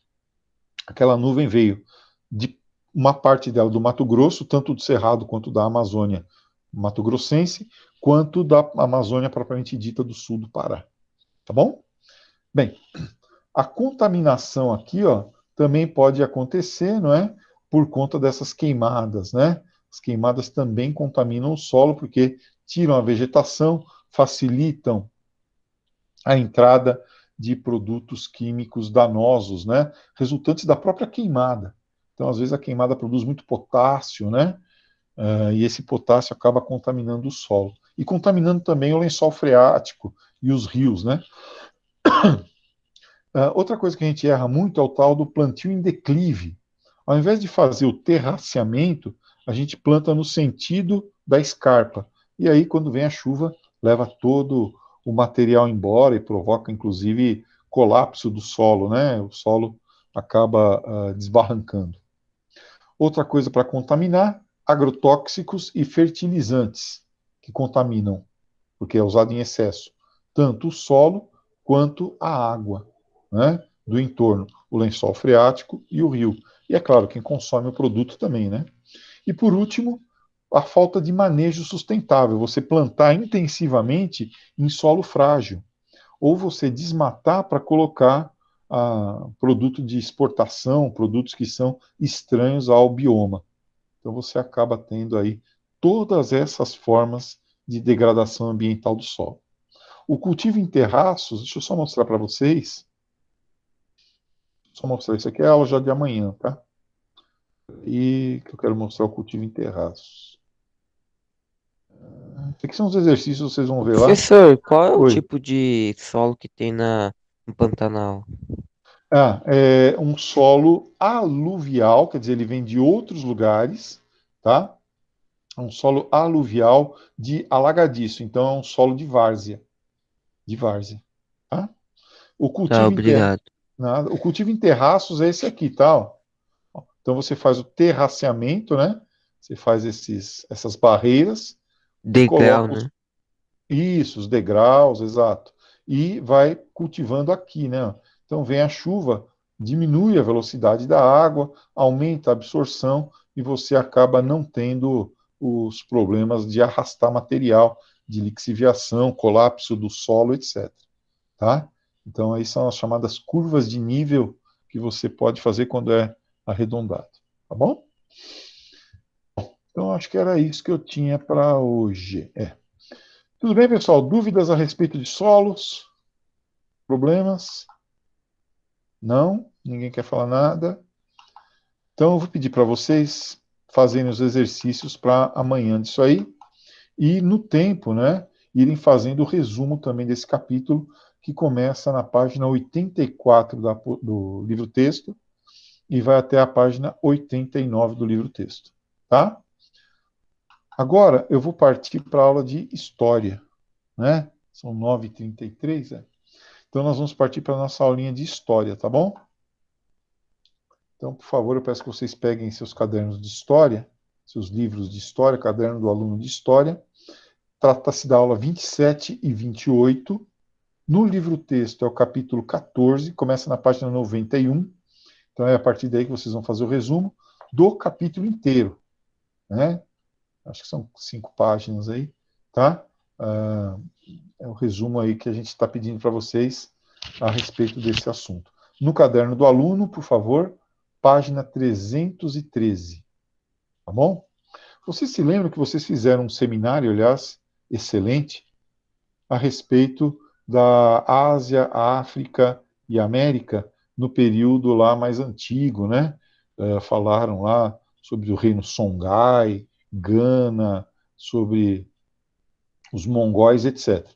aquela nuvem veio de uma parte dela do Mato Grosso, tanto do Cerrado quanto da Amazônia mato-grossense, quanto da Amazônia propriamente dita do sul do Pará. Tá bom? Bem, a contaminação aqui, ó, também pode acontecer, não é? Por conta dessas queimadas, né? As queimadas também contaminam o solo porque tiram a vegetação, facilitam a entrada de produtos químicos danosos, né? Resultantes da própria queimada. Então, às vezes, a queimada produz muito potássio, né? E esse potássio acaba contaminando o solo. E contaminando também o lençol freático e os rios, né? Outra coisa que a gente erra muito é o tal do plantio em declive. Ao invés de fazer o terraceamento, a gente planta no sentido da escarpa. E aí, quando vem a chuva, leva todo o material embora e provoca, inclusive, colapso do solo, né? O solo acaba desbarrancando. Outra coisa para contaminar, agrotóxicos e fertilizantes, que contaminam, porque é usado em excesso, tanto o solo quanto a água, né, do entorno, o lençol freático e o rio. E é claro, quem consome o produto também, né? E por último, a falta de manejo sustentável, você plantar intensivamente em solo frágil, ou você desmatar para colocar produto de exportação, produtos que são estranhos ao bioma. Então você acaba tendo aí todas essas formas de degradação ambiental do solo. O cultivo em terraços, deixa eu só mostrar para vocês. Só mostrar isso aqui é a aula já de amanhã, tá? E que eu quero mostrar o cultivo em terraços. Isso aqui são os exercícios, vocês vão ver lá. Professor, qual é o Oi. tipo de solo que tem no Pantanal? É um solo aluvial, quer dizer, ele vem de outros lugares, tá? É um solo aluvial de alagadiço, então é um solo de várzea, tá? O Tá, cultivo em terra, obrigado. Nada. O cultivo em terraços é esse aqui, tá? Ó. Então você faz o terraceamento, né? Você faz essas barreiras e Degrau, coloca né? os degraus, exato. E vai cultivando aqui, né? Então vem a chuva, diminui a velocidade da água, aumenta a absorção e você acaba não tendo os problemas de arrastar material, de lixiviação, colapso do solo, etc. Tá? Então aí são as chamadas curvas de nível que você pode fazer quando é arredondado. Tá bom? Então acho que era isso que eu tinha para hoje. Tudo bem, pessoal? Dúvidas a respeito de solos? Problemas? Não? Ninguém quer falar nada? Então eu vou pedir para vocês fazerem os exercícios para amanhã disso aí e no tempo, né, irem fazendo o resumo também desse capítulo que começa na página 84 do livro-texto e vai até a página 89 do livro-texto, tá? Agora eu vou partir para a aula de história, né? São 9h33, né? Então nós vamos partir para a nossa aulinha de história, tá bom? Então, por favor, eu peço que vocês peguem seus cadernos de história, seus livros de história, caderno do aluno de história. Trata-se da aula 27 e 28. No livro-texto é o capítulo 14, começa na página 91. Então é a partir daí que vocês vão fazer o resumo do capítulo inteiro, né? Acho que são 5 páginas aí, tá? É o resumo aí que a gente está pedindo para vocês a respeito desse assunto. No caderno do aluno, por favor, página 313, tá bom? Vocês se lembram que vocês fizeram um seminário, aliás, excelente, a respeito da Ásia, África e América no período lá mais antigo, né? Falaram lá sobre o reino Songhai, Gana, sobre os mongóis, etc.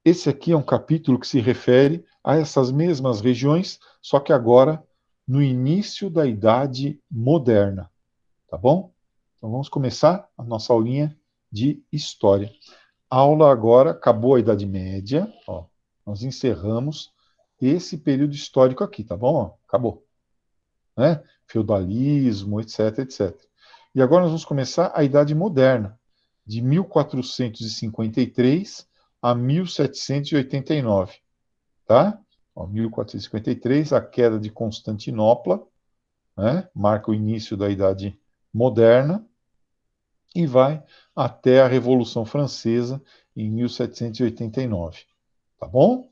Esse aqui é um capítulo que se refere a essas mesmas regiões, só que agora no início da Idade Moderna, tá bom? Então vamos começar a nossa aulinha de história. A aula agora acabou a Idade Média, ó, nós encerramos esse período histórico aqui, tá bom? Ó, acabou, né? Feudalismo, etc, etc. E agora nós vamos começar a Idade Moderna, de 1453 a 1789, tá? Ó, 1453, a queda de Constantinopla, né? Marca o início da Idade Moderna, e vai até a Revolução Francesa, em 1789. Tá bom?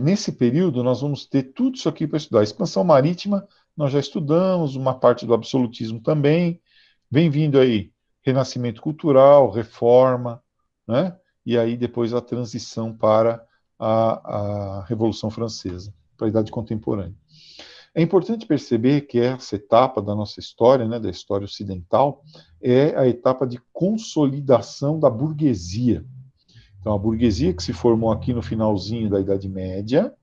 Nesse período, nós vamos ter tudo isso aqui para estudar. Expansão marítima, nós já estudamos, uma parte do absolutismo também. Vem vindo aí renascimento cultural, reforma, né? E aí depois a transição para a Revolução Francesa, para a Idade Contemporânea. É importante perceber que essa etapa da nossa história, né, da história ocidental, é a etapa de consolidação da burguesia. Então, a burguesia que se formou aqui no finalzinho da Idade Média,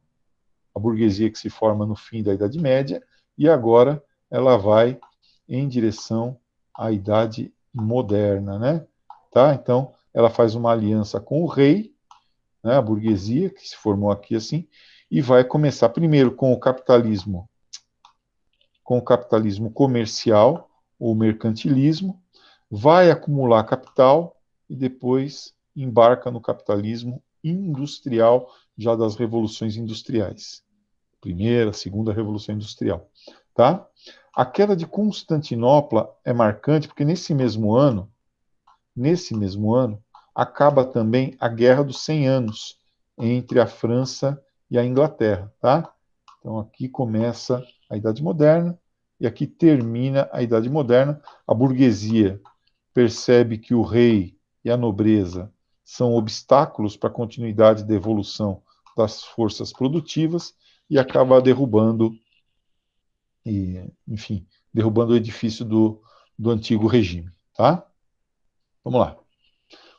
a burguesia que se forma no fim da Idade Média, e agora ela vai em direção à Idade Moderna, né? Tá? Então, ela faz uma aliança com o rei, né, a burguesia que se formou aqui assim, e vai começar primeiro com o capitalismo comercial ou mercantilismo, vai acumular capital e depois embarca no capitalismo industrial, já das revoluções industriais. Primeira, segunda revolução industrial. Tá? A queda de Constantinopla é marcante porque nesse mesmo ano, acaba também a Guerra dos 100 Anos entre a França e a Inglaterra. Tá? Então aqui começa a Idade Moderna, e aqui termina a Idade Moderna. A burguesia percebe que o rei e a nobreza são obstáculos para a continuidade da evolução das forças produtivas e acaba derrubando, derrubando o edifício do antigo regime. Tá? Vamos lá.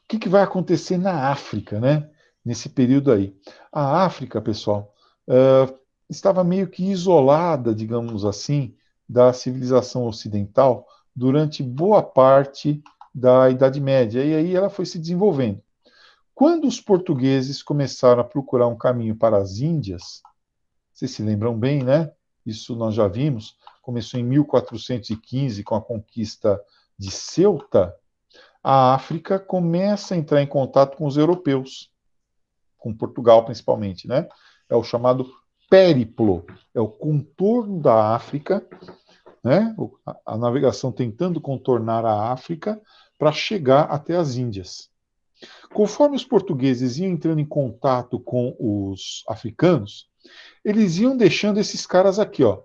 O que vai acontecer na África, né? Nesse período aí? A África, pessoal, estava meio que isolada, digamos assim, da civilização ocidental durante boa parte da Idade Média, e aí ela foi se desenvolvendo. Quando os portugueses começaram a procurar um caminho para as Índias, vocês se lembram bem, né? Isso nós já vimos, começou em 1415 com a conquista de Ceuta. A África começa a entrar em contato com os europeus, com Portugal principalmente, né? É o chamado périplo, é o contorno da África, né? A navegação tentando contornar a África para chegar até as Índias. Conforme os portugueses iam entrando em contato com os africanos, eles iam deixando esses caras aqui, ó.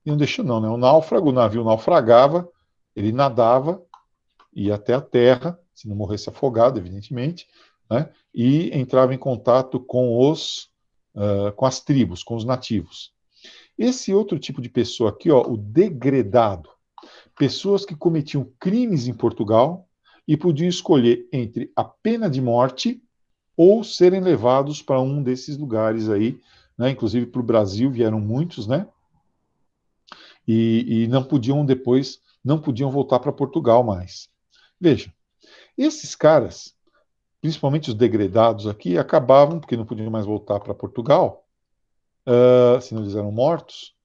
Iam deixando, não, né? O navio naufragava, ele nadava, ia até a terra, se não morresse afogado, evidentemente, né? E entrava em contato com as tribos, com os nativos. Esse outro tipo de pessoa aqui, ó, o degredado, pessoas que cometiam crimes em Portugal e podiam escolher entre a pena de morte ou serem levados para um desses lugares aí, né? Inclusive para o Brasil vieram muitos, né? E não podiam depois, não podiam voltar para Portugal mais. Veja, esses caras, principalmente os degredados aqui, acabavam, porque não podiam mais voltar para Portugal, senão eles eram mortos,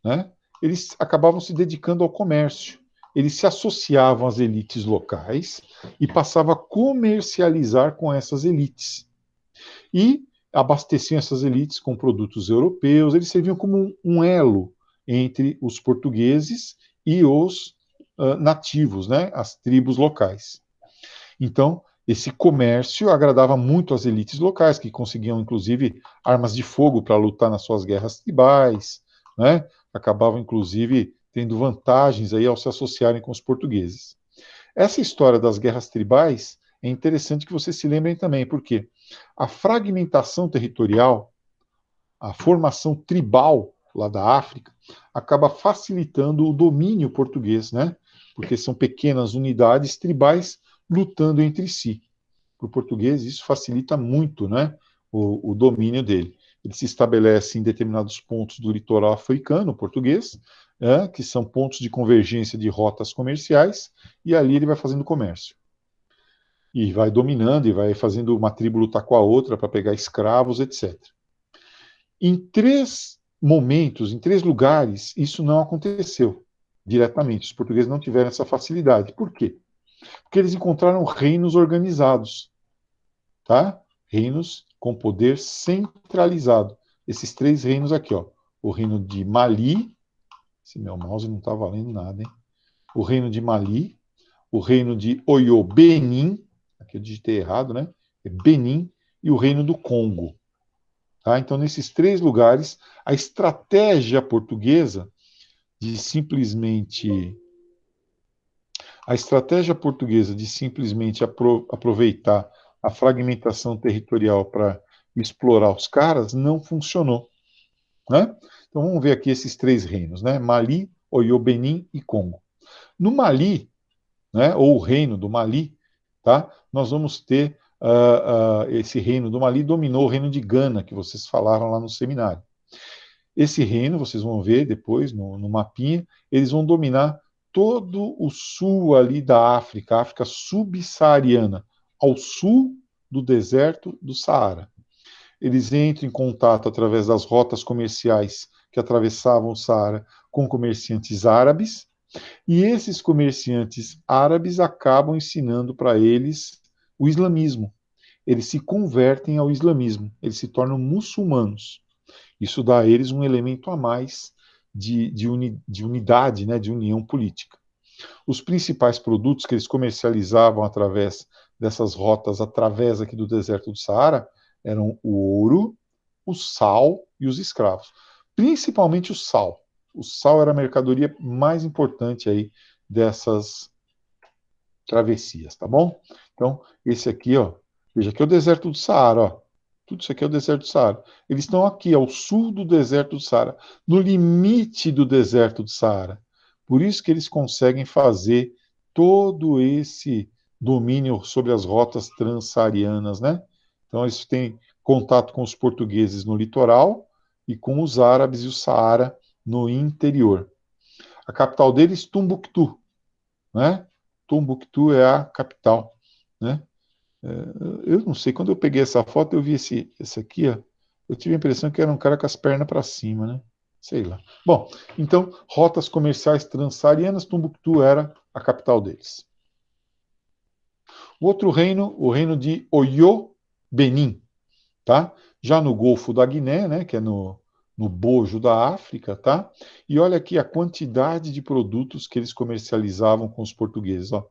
né? Eles acabavam se dedicando ao comércio. Eles se associavam às elites locais e passavam a comercializar com essas elites. E abasteciam essas elites com produtos europeus, eles serviam como um elo entre os portugueses e os nativos, né, as tribos locais. Então, esse comércio agradava muito às elites locais, que conseguiam, inclusive, armas de fogo para lutar nas suas guerras tribais, né? Acabavam, inclusive, tendo vantagens aí ao se associarem com os portugueses. Essa história das guerras tribais é interessante que vocês se lembrem também, porque a fragmentação territorial, a formação tribal lá da África, acaba facilitando o domínio português, né? Porque são pequenas unidades tribais lutando entre si. Para o português, isso facilita muito, né, o domínio dele. Ele se estabelece em determinados pontos do litoral africano, português, que são pontos de convergência de rotas comerciais, e ali ele vai fazendo comércio. E vai dominando, e vai fazendo uma tribo lutar com a outra para pegar escravos, etc. Em 3 momentos, em 3 lugares, isso não aconteceu diretamente. Os portugueses não tiveram essa facilidade. Por quê? Porque eles encontraram reinos organizados, tá? Reinos com poder centralizado. Esses 3 reinos aqui, ó. O reino de Mali, esse meu mouse não está valendo nada, hein? O reino de Mali, o reino de Oyo Benin, aqui eu digitei errado, né? É Benin, e o reino do Congo. Tá? Então, nesses 3 lugares, a estratégia portuguesa de simplesmente aproveitar a fragmentação territorial para explorar os caras não funcionou, né? Então vamos ver aqui esses 3 reinos, né? Mali, Oyo, Benin e Congo. No Mali, né, ou o reino do Mali, tá? Nós vamos ter esse reino do Mali dominou o reino de Gana, que vocês falaram lá no seminário. Esse reino, vocês vão ver depois no mapinha, eles vão dominar todo o sul ali da África, a África subsaariana, ao sul do deserto do Saara. Eles entram em contato através das rotas comerciais que atravessavam o Saara com comerciantes árabes, e esses comerciantes árabes acabam ensinando para eles o islamismo. Eles se convertem ao islamismo, eles se tornam muçulmanos. Isso dá a eles um elemento a mais de unidade, né, de união política. Os principais produtos que eles comercializavam através dessas rotas, através aqui do deserto do Saara, eram o ouro, o sal e os escravos. Principalmente o sal. O sal era a mercadoria mais importante aí dessas travessias, tá bom? Então, esse aqui, ó, veja aqui é o deserto do Saara, ó. Tudo isso aqui é o deserto do Saara. Eles estão aqui, ao sul do deserto do Saara, no limite do deserto do Saara. Por isso que eles conseguem fazer todo esse domínio sobre as rotas transsaarianas, né? Então, eles têm contato com os portugueses no litoral e com os árabes e o Saara no interior. A capital deles, Tombuctu, né? Tombuctu é a capital, né? Eu não sei, quando eu peguei essa foto, eu vi esse aqui, ó, Eu tive a impressão que era um cara com as pernas para cima, né? Sei lá. Bom, então, rotas comerciais transsaarianas, Tombuctu era a capital deles. O outro reino, o reino de Oyo Benin, tá? Já no Golfo da Guiné, né, que é no bojo da África, tá? E olha aqui a quantidade de produtos que eles comercializavam com os portugueses, ó.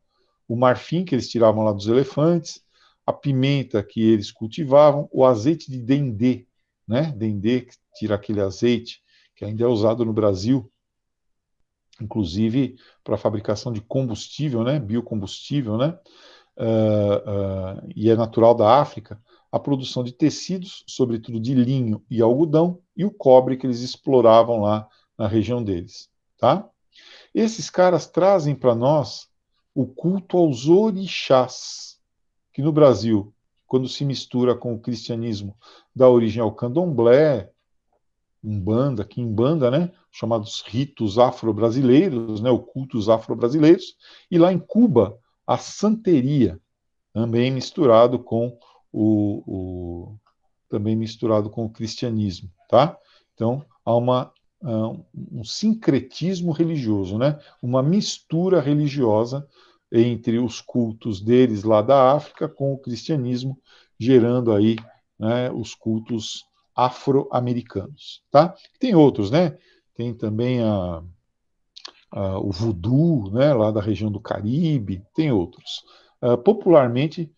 O marfim que eles tiravam lá dos elefantes, a pimenta que eles cultivavam, o azeite de dendê, né? Dendê que tira aquele azeite que ainda é usado no Brasil, inclusive para a fabricação de combustível, né? Biocombustível, né? E é natural da África, a produção de tecidos, sobretudo de linho e algodão, e o cobre que eles exploravam lá na região deles. Tá? Esses caras trazem para nós o culto aos orixás, que no Brasil, quando se mistura com o cristianismo, dá origem ao candomblé, umbanda, quimbanda, né? Chamados ritos afro-brasileiros, né? Ou cultos afro-brasileiros, e lá em Cuba, a santeria, também misturado com também misturado com o cristianismo, tá? Então há um sincretismo religioso, né? Uma mistura religiosa entre os cultos deles lá da África com o cristianismo, gerando aí, né, os cultos afro-americanos, tá? Tem outros, né? Tem também o voodoo, né, lá da região do Caribe, tem outros. Popularmente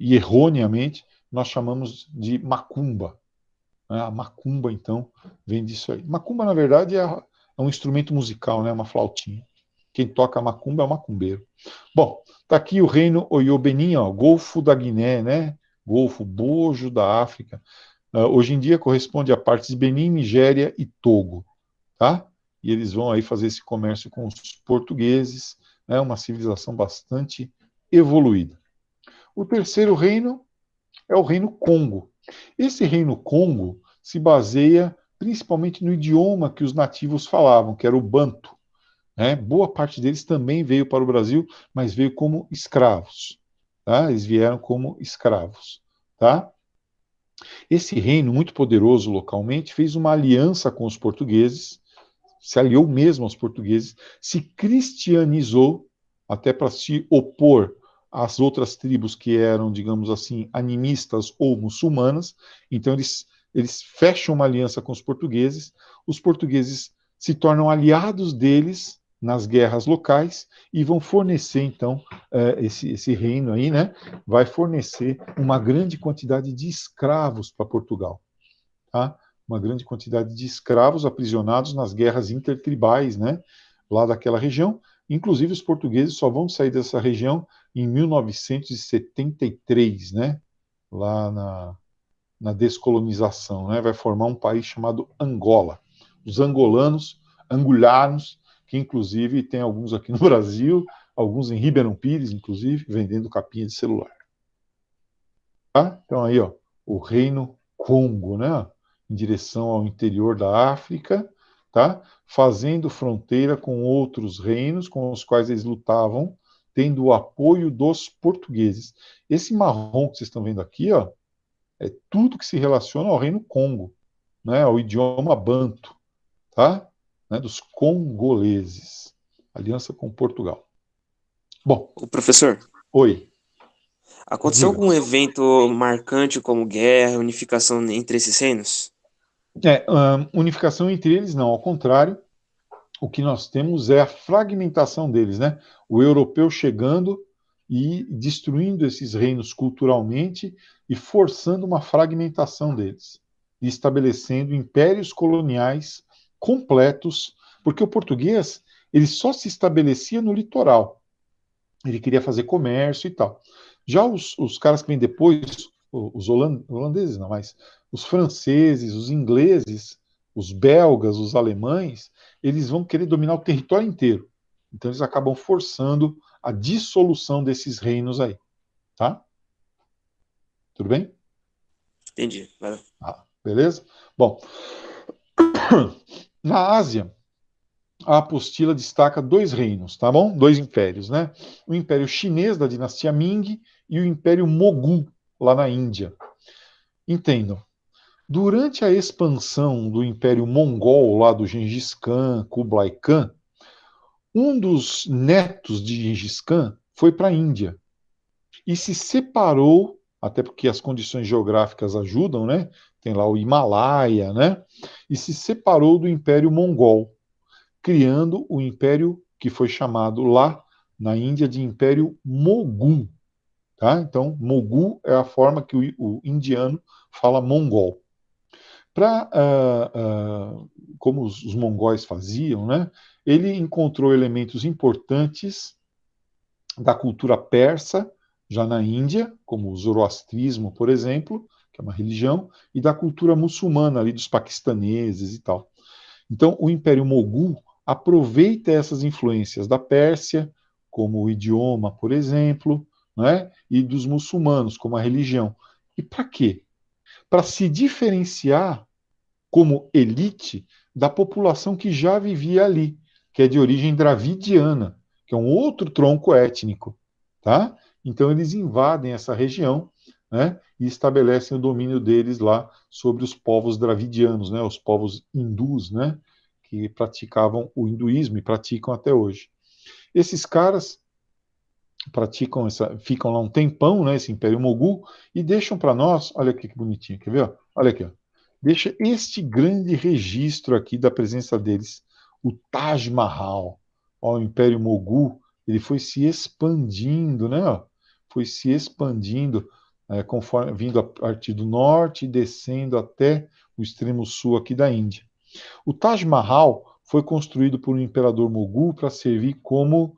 e erroneamente, nós chamamos de macumba. Né? A macumba, então, vem disso aí. Macumba, na verdade, é um instrumento musical, né, uma flautinha. Quem toca macumba é o macumbeiro. Bom, está aqui o reino Oyo Benin, ó, Golfo da Guiné, né? Golfo Bojo da África. Hoje em dia corresponde a partes de Benin, Nigéria e Togo, tá? E eles vão aí fazer esse comércio com os portugueses, né? Uma civilização bastante evoluída. O terceiro reino é o reino Congo. Esse reino Congo se baseia principalmente no idioma que os nativos falavam, que era o Banto. Né? Boa parte deles também veio para o Brasil, mas veio como escravos. Tá? Eles vieram como escravos. Tá? Esse reino, muito poderoso localmente, fez uma aliança com os portugueses, se aliou mesmo aos portugueses, se cristianizou, até para se opor às outras tribos que eram, digamos assim, animistas ou muçulmanas. Então eles fecham uma aliança com os portugueses se tornam aliados deles nas guerras locais e vão fornecer, então, esse reino aí, né, vai fornecer uma grande quantidade de escravos para Portugal, tá? Uma grande quantidade de escravos aprisionados nas guerras intertribais, né, lá daquela região. Inclusive, os portugueses só vão sair dessa região em 1973, né, lá na descolonização, né, vai formar um país chamado Angola. Os angolanos, que inclusive tem alguns aqui no Brasil, alguns em Ribeirão Pires, inclusive, vendendo capinha de celular. Tá? Então aí, ó, o reino Congo, né, em direção ao interior da África, tá? Fazendo fronteira com outros reinos com os quais eles lutavam, tendo o apoio dos portugueses. Esse marrom que vocês estão vendo aqui, ó, é tudo que se relaciona ao reino Congo, né, ao idioma banto, tá? Né, dos congoleses. Aliança com Portugal. Bom. O professor. Oi. Aconteceu algum evento marcante como guerra, unificação entre esses reinos? Unificação entre eles não, ao contrário, o que nós temos é a fragmentação deles, né? O europeu chegando e destruindo esses reinos culturalmente e forçando uma fragmentação deles, e estabelecendo impérios coloniais completos, porque o português ele só se estabelecia no litoral, ele queria fazer comércio e tal. Já os caras que vêm depois, os holandeses não, mas os franceses, os ingleses, os belgas, os alemães, eles vão querer dominar o território inteiro. Então eles acabam forçando a dissolução desses reinos aí. Tá? Tudo bem? Entendi. Valeu. Beleza? Bom, na Ásia, a apostila destaca dois reinos, tá bom? Dois impérios, né? O Império Chinês da dinastia Ming e o Império Mogul lá na Índia. Entendam, Durante a expansão do Império Mongol, lá do Gengis Khan, Kublai Khan, um dos netos de Gengis Khan foi para a Índia e se separou, até porque as condições geográficas ajudam, né? Tem lá o Himalaia, né? E se separou do Império Mongol, criando o império que foi chamado lá na Índia de Império Mogul. Tá? Então, Mogul é a forma que o indiano fala mongol. Como os mongóis faziam, né? Ele encontrou elementos importantes da cultura persa, já na Índia, como o zoroastrismo, por exemplo, que é uma religião, e da cultura muçulmana ali dos paquistaneses e tal. Então, o Império Mogul aproveita essas influências da Pérsia, como o idioma, por exemplo, né, e dos muçulmanos, como a religião. E para quê? Para se diferenciar como elite da população que já vivia ali, que é de origem dravidiana, que é um outro tronco étnico, tá? Então eles invadem essa região, né, e estabelecem o domínio deles lá sobre os povos dravidianos, né, os povos hindus, né, que praticavam o hinduísmo e praticam até hoje. Esses caras ficam lá um tempão, né, esse Império Mogul, e deixam para nós, olha aqui que bonitinho, quer ver? Olha aqui, ó. Deixa este grande registro aqui da presença deles, o Taj Mahal. Ó, o Império Mogul, ele foi se expandindo, né? Ó, foi se expandindo, conforme vindo a partir do norte e descendo até o extremo sul aqui da Índia. O Taj Mahal foi construído por um imperador mogul para servir como,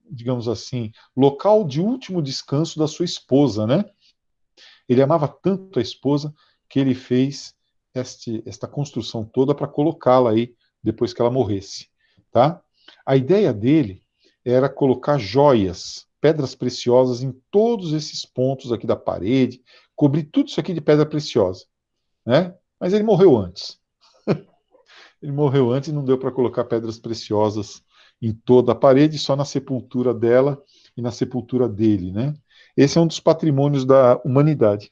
digamos assim, local de último descanso da sua esposa, né? Ele amava tanto a esposa que ele fez esta construção toda para colocá-la aí depois que ela morresse, tá? A ideia dele era colocar joias, pedras preciosas em todos esses pontos aqui da parede, cobrir tudo isso aqui de pedra preciosa, né? Mas ele morreu antes. Ele morreu antes e não deu para colocar pedras preciosas em toda a parede, só na sepultura dela e na sepultura dele, né? Esse é um dos patrimônios da humanidade.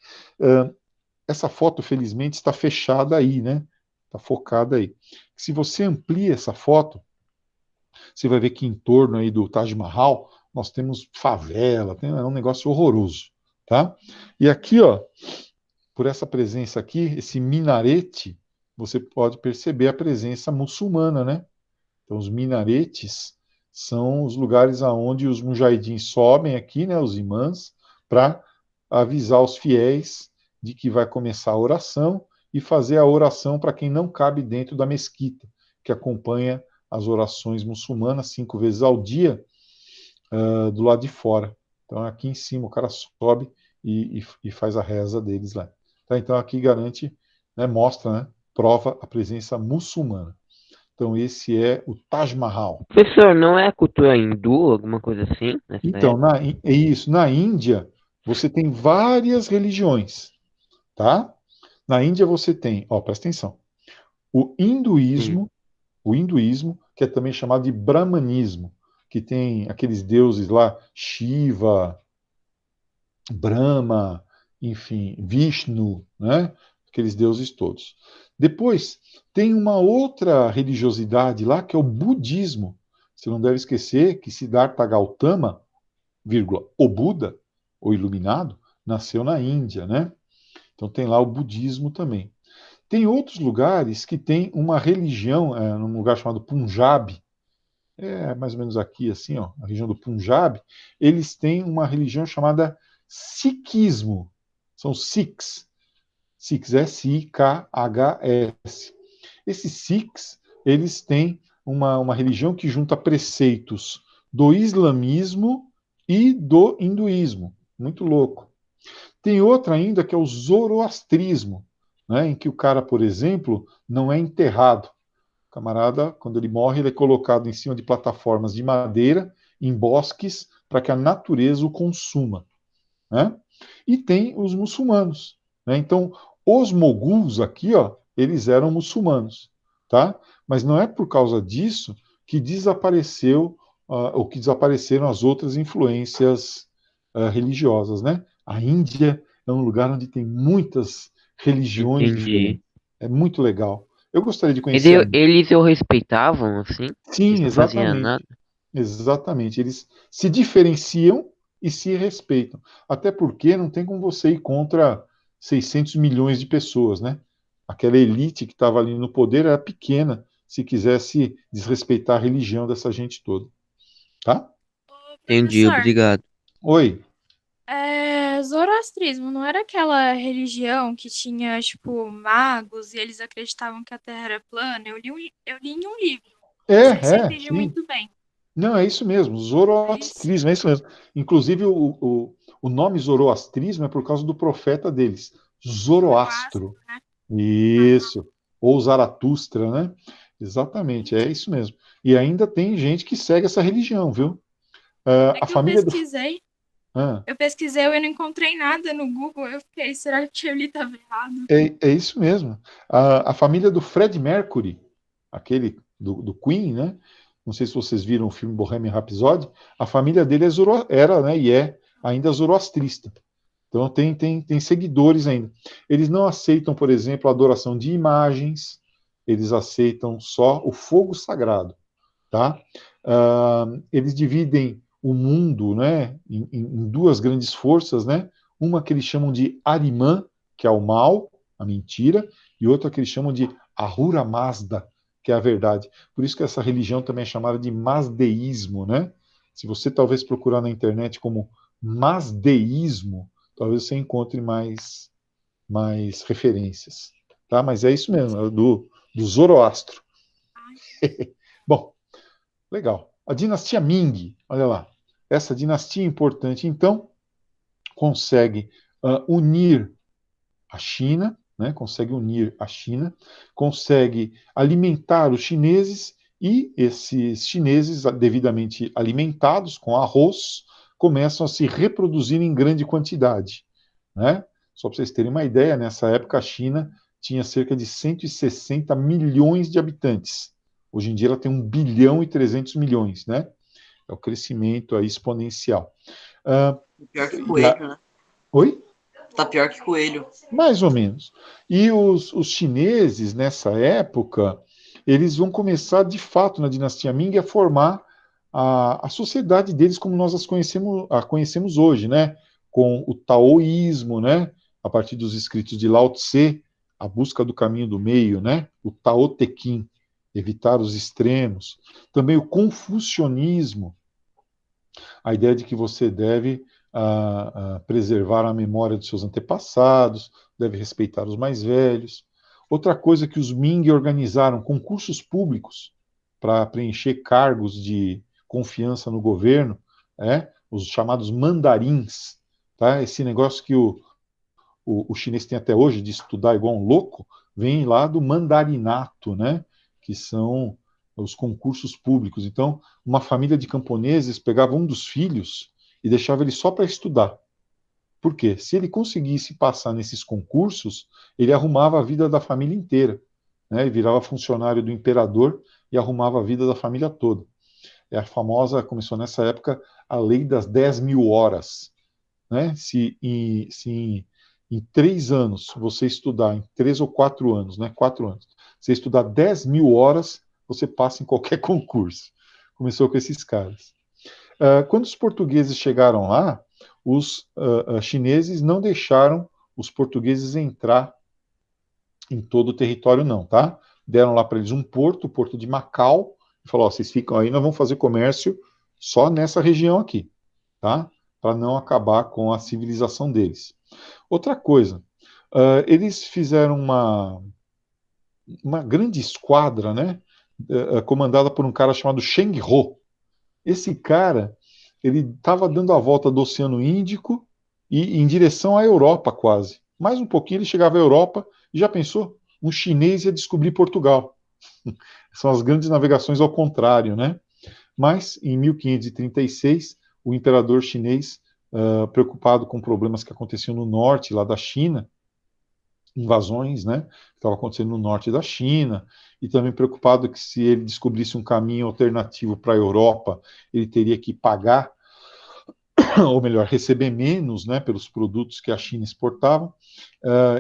Essa foto, felizmente, está fechada aí, né? Está focada aí. Se você amplia essa foto, você vai ver que em torno aí do Taj Mahal nós temos favela, é um negócio horroroso, tá? E aqui, ó, por essa presença aqui, esse minarete, você pode perceber a presença muçulmana, né? Então, os minaretes são os lugares aonde os mujahidins sobem aqui, né, os imãs, para avisar os fiéis de que vai começar a oração e fazer a oração para quem não cabe dentro da mesquita, que acompanha as orações muçulmanas 5 vezes ao dia, do lado de fora. Então, aqui em cima, o cara sobe e faz a reza deles lá. Tá? Então, aqui garante, né, mostra, né, prova a presença muçulmana. Então, esse é o Taj Mahal. Professor, não é a cultura hindu, alguma coisa assim, nessa Então, época? é isso. Na Índia, você tem várias religiões, tá? Na Índia você tem, ó, presta atenção, o Sim. hinduísmo, que é também chamado de brahmanismo, que tem aqueles deuses lá, Shiva, Brahma, enfim, Vishnu, né? Aqueles deuses todos. Depois, tem uma outra religiosidade lá, que é o budismo. Você não deve esquecer que Siddhartha Gautama, vírgula, o Buda, o iluminado, nasceu na Índia, né? Então tem lá o budismo também. Tem outros lugares que tem uma religião, num lugar chamado Punjab, mais ou menos aqui, assim, ó, a região do Punjab, eles têm uma religião chamada Sikhismo. São Sikhs. Sikhs, S-I-K-H-S. Esses Sikhs, eles têm uma religião que junta preceitos do islamismo e do hinduísmo. Muito louco. Tem outra ainda que é o zoroastrismo, né, em que o cara, por exemplo, não é enterrado. O camarada, quando ele morre, ele é colocado em cima de plataformas de madeira, em bosques, para que a natureza o consuma. Né? E tem os muçulmanos. Né? Então, os moguls aqui, ó, eles eram muçulmanos. Tá? Mas não é por causa disso que desapareceu, ou que desapareceram as outras influências religiosas. Né? A Índia é um lugar onde tem muitas religiões Entendi. diferentes. É muito legal. Eu gostaria de Eles, conhecer a Índia. eles o respeitavam, assim? Eles Sim, não faziam nada? exatamente. Exatamente. Eles se diferenciam e se respeitam. Até porque não tem como você ir contra 600 milhões de pessoas, né? Aquela elite que estava ali no poder era pequena se quisesse desrespeitar a religião dessa gente toda, tá? Ô, Entendi, professor, obrigado. Oi. Zoroastrismo não era aquela religião que tinha, tipo, magos e eles acreditavam que a Terra era plana? Eu li em um livro. Não sei se eu entendi Sim. muito bem. Não, é isso mesmo, É isso? zoroastrismo, é isso mesmo. Inclusive, o nome zoroastrismo é por causa do profeta deles, Zoroastro, Zoroastro. né? Aham. Isso. Ou Zaratustra, né? Exatamente, é Entendi. isso mesmo. E ainda tem gente que segue essa religião, viu? É A que eu família do. pesquisei. Ah, Eu pesquisei e eu não encontrei nada no Google. Eu fiquei, será que eu li estava errado? é isso mesmo. A família do Fred Mercury, aquele do Queen, né? Não sei se vocês viram o filme Bohemian Rhapsody. A família dele era, né? E é ainda zoroastrista. Então tem seguidores ainda. Eles não aceitam, por exemplo, a adoração de imagens, eles aceitam só o fogo sagrado, tá? Eles dividem o mundo, né, em duas grandes forças, né? Uma que eles chamam de Arimã, que é o mal, a mentira, e outra que eles chamam de Ahura Mazda, que é a verdade. Por isso que essa religião também é chamada de Mazdeísmo, né? Se você talvez procurar na internet como Mazdeísmo, talvez você encontre mais referências, tá? Mas é isso mesmo, é do Zoroastro. Ai, Bom, legal. A dinastia Ming, olha lá. Essa dinastia importante, então, consegue unir a China, né, consegue unir a China, consegue alimentar os chineses e esses chineses, devidamente alimentados com arroz, começam a se reproduzir em grande quantidade, né? Só para vocês terem uma ideia, nessa época a China tinha cerca de 160 milhões de habitantes. Hoje em dia ela tem 1 bilhão e 300 milhões, né? É o crescimento aí exponencial. Uh, Pior que coelho, né? Oi? Tá pior que coelho. Mais ou menos. E os chineses, nessa época, eles vão começar, de fato, na dinastia Ming, a formar a sociedade deles como nós a conhecemos hoje, né? Com o taoísmo, né? A partir dos escritos de Lao Tse, a busca do caminho do meio, né? O Tao Te Ching, evitar os extremos. Também o confucionismo, a ideia de que você deve preservar a memória dos seus antepassados, deve respeitar os mais velhos. Outra coisa que os Ming organizaram concursos públicos para preencher cargos de confiança no governo, os chamados mandarins, tá? Esse negócio que o chinês tem até hoje de estudar igual um louco, vem lá do mandarinato, né? Que são os concursos públicos. Então, uma família de camponeses pegava um dos filhos e deixava ele só para estudar. Por quê? Se ele conseguisse passar nesses concursos, ele arrumava a vida da família inteira, né? Ele virava funcionário do imperador e arrumava a vida da família toda. É a famosa, começou nessa época, a lei das 10 mil horas, né? Se em 3 anos você estudar, em 3 ou 4 anos, né? 4 anos, você estudar 10 mil horas, você passa em qualquer concurso. Começou com esses caras. Quando os portugueses chegaram lá, os chineses não deixaram os portugueses entrar em todo o território, não, tá? Deram lá para eles um porto, o porto de Macau, e falou: ó, vocês ficam aí, nós vamos fazer comércio só nessa região aqui, tá? Para não acabar com a civilização deles. Outra coisa, eles fizeram uma grande esquadra, né? Comandada por um cara chamado Cheng Ho. Esse cara, ele estava dando a volta do Oceano Índico e em direção à Europa quase. Mais um pouquinho ele chegava à Europa e já pensou? Um chinês ia descobrir Portugal. São as grandes navegações ao contrário, né? Mas em 1536, o imperador chinês, preocupado com problemas que aconteciam no norte lá da China, invasões, né, que estavam acontecendo no norte da China, e também preocupado que se ele descobrisse um caminho alternativo para a Europa, ele teria que pagar ou melhor, receber menos, né, pelos produtos que a China exportava,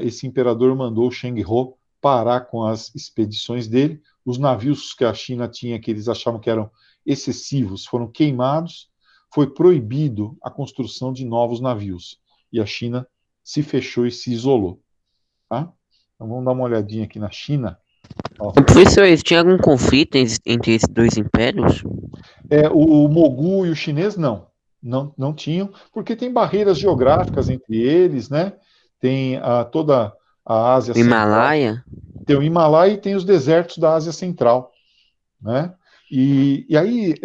esse imperador mandou Sheng Ho parar com as expedições dele. Os navios que a China tinha, que eles achavam que eram excessivos, foram queimados. Foi proibido a construção de novos navios. E a China se fechou e se isolou. Tá? Então vamos dar uma olhadinha aqui na China. Ó. Professor, tinha algum conflito entre esses dois impérios? O Mogul e o chinês não tinham, porque tem barreiras geográficas entre eles, né? Tem toda a Ásia Central. Himalaia? Tem o Himalaia e tem os desertos da Ásia Central, né? E aí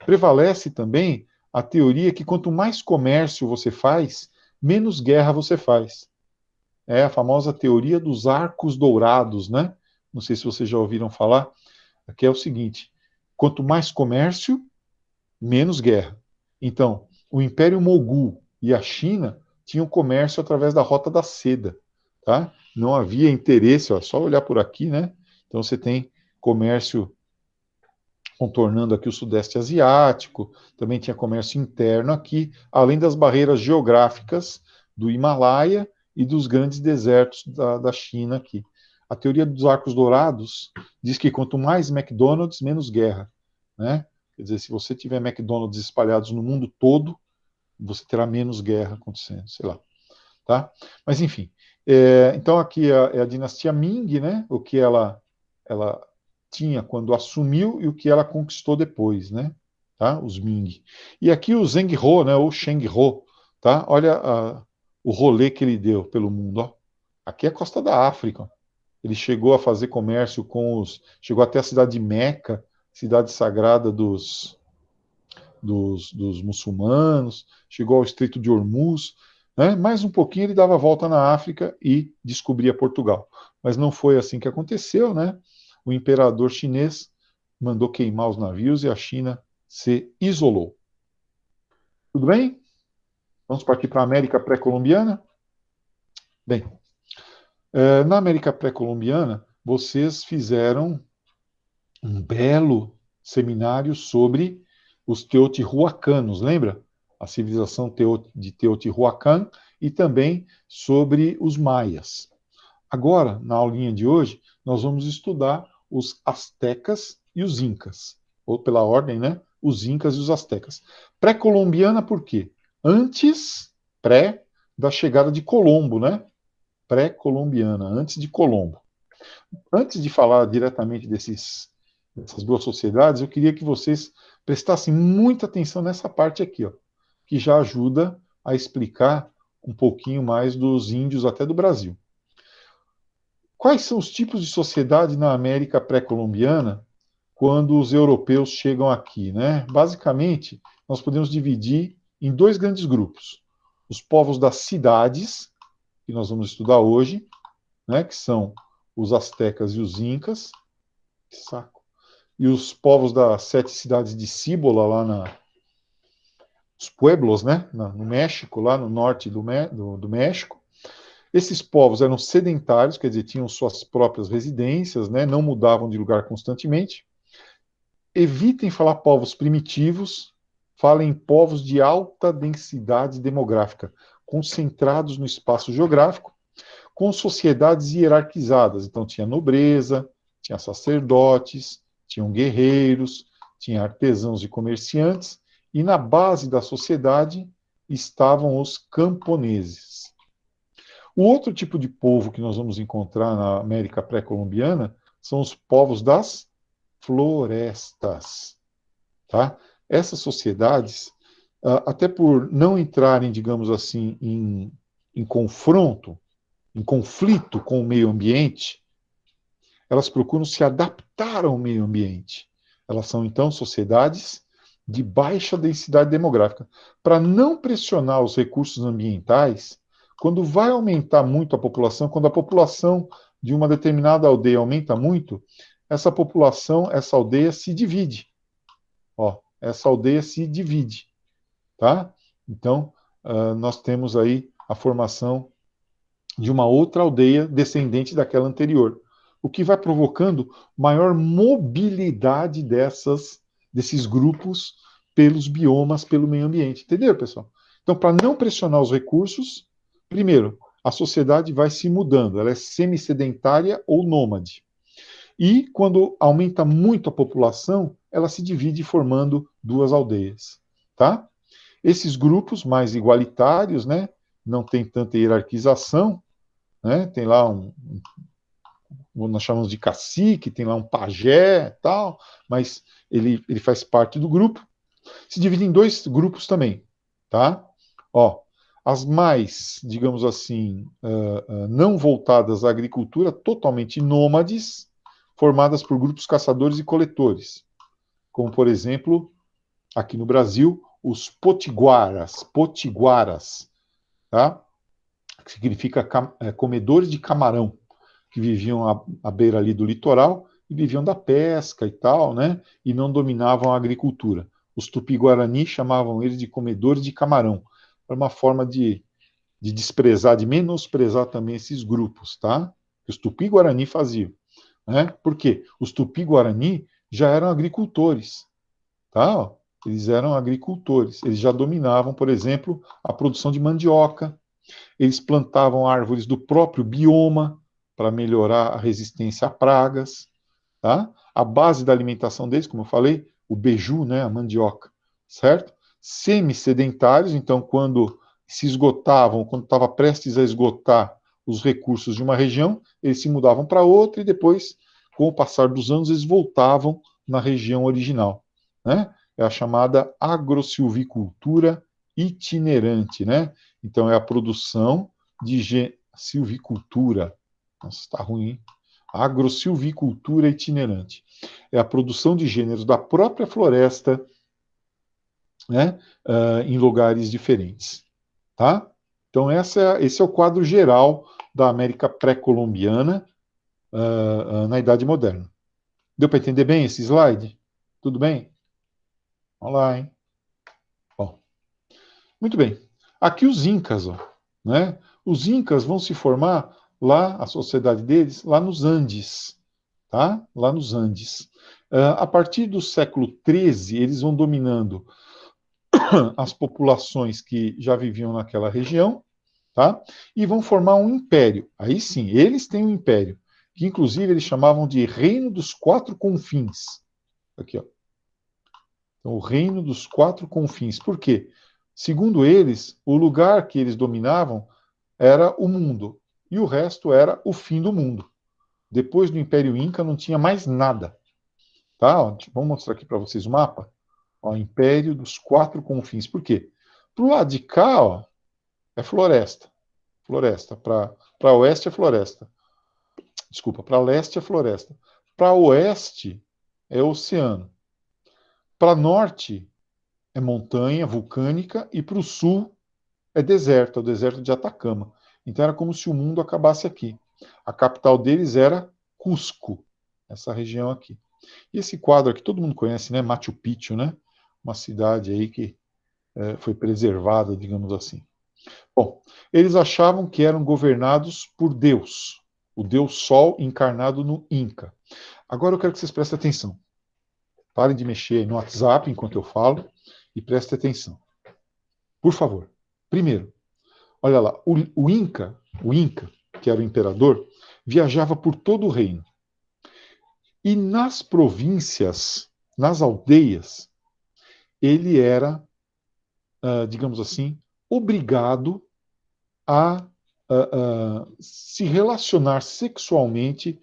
prevalece também a teoria que quanto mais comércio você faz, menos guerra você faz. É a famosa teoria dos arcos dourados, né? Não sei se vocês já ouviram falar, que é o seguinte: quanto mais comércio, menos guerra. Então, o Império Mogul e a China tinham comércio através da Rota da Seda, tá? Não havia interesse, ó, só olhar por aqui, né? Então você tem comércio contornando aqui o Sudeste Asiático, também tinha comércio interno aqui, além das barreiras geográficas do Himalaia e dos grandes desertos da China aqui. A teoria dos arcos dourados diz que quanto mais McDonald's, menos guerra, né? Quer dizer, se você tiver McDonald's espalhados no mundo todo, você terá menos guerra acontecendo, sei lá. Tá? Mas, enfim. Então, aqui é a dinastia Ming, né? O que ela tinha quando assumiu e o que ela conquistou depois, né? Tá? Os Ming. E aqui o Zheng He, né? Ou Sheng He, tá? Olha o rolê que ele deu pelo mundo, ó. Aqui é a costa da África. Ele chegou a fazer comércio chegou até a cidade de Meca, cidade sagrada dos muçulmanos, chegou ao Estreito de Hormuz, né? Mais um pouquinho ele dava a volta na África e descobria Portugal. Mas não foi assim que aconteceu, né? O imperador chinês mandou queimar os navios e a China se isolou. Tudo bem? Vamos partir para a América pré-colombiana? Bem, na América pré-colombiana, vocês fizeram um belo seminário sobre os teotihuacanos, lembra? A civilização de Teotihuacan e também sobre os maias. Agora, na aulinha de hoje, nós vamos estudar os astecas e os incas, ou pela ordem, né? Os incas e os astecas. Pré-colombiana por quê? Pré da chegada de Colombo, né? Pré-colombiana, antes de Colombo. Antes de falar diretamente dessas duas sociedades, eu queria que vocês prestassem muita atenção nessa parte aqui, ó, que já ajuda a explicar um pouquinho mais dos índios até do Brasil. Quais são os tipos de sociedade na América pré-colombiana quando os europeus chegam aqui, né? Basicamente, nós podemos dividir em dois grandes grupos. Os povos das cidades, que nós vamos estudar hoje, né, que são os astecas e os incas. Que saco. E os povos das 7 cidades de Cíbola, lá os pueblos, né, no México, lá no norte do México. Esses povos eram sedentários, quer dizer, tinham suas próprias residências, né, não mudavam de lugar constantemente. Evitem falar povos primitivos, falem em povos de alta densidade demográfica, concentrados no espaço geográfico, com sociedades hierarquizadas. Então, tinha nobreza, tinha sacerdotes, tinham guerreiros, tinha artesãos e comerciantes, e na base da sociedade estavam os camponeses. O outro tipo de povo que nós vamos encontrar na América pré-colombiana são os povos das florestas. Tá? Essas sociedades, até por não entrarem, digamos assim, em confronto, em conflito com o meio ambiente, elas procuram se adaptar ao meio ambiente. Elas são, então, sociedades de baixa densidade demográfica. Para não pressionar os recursos ambientais, quando vai aumentar muito a população, quando a população de uma determinada aldeia aumenta muito, essa população, essa aldeia se divide. Ó, essa aldeia se divide. Tá? Então, nós temos aí a formação de uma outra aldeia descendente daquela anterior, o que vai provocando maior mobilidade desses grupos pelos biomas, pelo meio ambiente. Entendeu, pessoal? Então, para não pressionar os recursos, primeiro, a sociedade vai se mudando, ela é semi-sedentária ou nômade. E, quando aumenta muito a população, ela se divide formando duas aldeias. Tá? Esses grupos mais igualitários, né, não tem tanta hierarquização, né, tem lá nós chamamos de cacique, tem lá um pajé tal, mas ele faz parte do grupo. Se divide em dois grupos também, tá? Ó, as mais, digamos assim, não voltadas à agricultura, totalmente nômades, formadas por grupos caçadores e coletores, como, por exemplo, aqui no Brasil, os potiguaras, tá? Que significa comedores de camarão, que viviam à beira ali do litoral e viviam da pesca e tal, né? E não dominavam a agricultura. Os tupi-guarani chamavam eles de comedores de camarão. Era uma forma de desprezar, de menosprezar também esses grupos, tá? Que os tupi-guarani faziam, né? Por quê? Os tupi-guarani já eram agricultores, tá? Eles eram agricultores. Eles já dominavam, por exemplo, a produção de mandioca. Eles plantavam árvores do próprio bioma para melhorar a resistência a pragas, tá? A base da alimentação deles, como eu falei, o beiju, né, a mandioca, certo? Semi-sedentários, então quando se esgotavam, quando estava prestes a esgotar os recursos de uma região, eles se mudavam para outra e depois, com o passar dos anos, eles voltavam na região original, né? É a chamada agrosilvicultura itinerante, né? Então é a produção de silvicultura. Nossa, está ruim, hein? Agrosilvicultura itinerante. É a produção de gêneros da própria floresta, né, em lugares diferentes. Tá? Então, esse é o quadro geral da América pré-colombiana na Idade Moderna. Deu para entender bem esse slide? Tudo bem? Vamos lá, hein? Bom, muito bem. Aqui os Incas, ó, né? Os Incas vão se formar lá, a sociedade deles, lá nos Andes, tá? Lá nos Andes. A partir do século XIII, eles vão dominando as populações que já viviam naquela região, tá? E vão formar um império. Aí sim, eles têm um império, que inclusive eles chamavam de Reino dos Quatro Confins. Aqui, ó. Então, o Reino dos Quatro Confins. Por quê? Segundo eles, o lugar que eles dominavam era o mundo, e o resto era o fim do mundo. Depois do Império Inca não tinha mais nada. Tá? Ó, vamos mostrar aqui para vocês o mapa. Ó, Império dos Quatro Confins. Por quê? Para o lado de cá, ó, é floresta. Floresta. Para oeste é floresta. Desculpa, para leste é floresta. Para oeste é oceano. Para norte é montanha vulcânica e para o sul é o deserto de Atacama. Então era como se o mundo acabasse aqui. A capital deles era Cusco, essa região aqui. E esse quadro aqui todo mundo conhece, né? Machu Picchu, né? Uma cidade aí que foi preservada, digamos assim. Bom, eles achavam que eram governados por Deus, o Deus Sol encarnado no Inca. Agora eu quero que vocês prestem atenção. Parem de mexer no WhatsApp enquanto eu falo e prestem atenção. Por favor. Primeiro, olha lá, o Inca, que era o imperador, viajava por todo o reino. E nas províncias, nas aldeias, ele era, digamos assim, obrigado a se relacionar sexualmente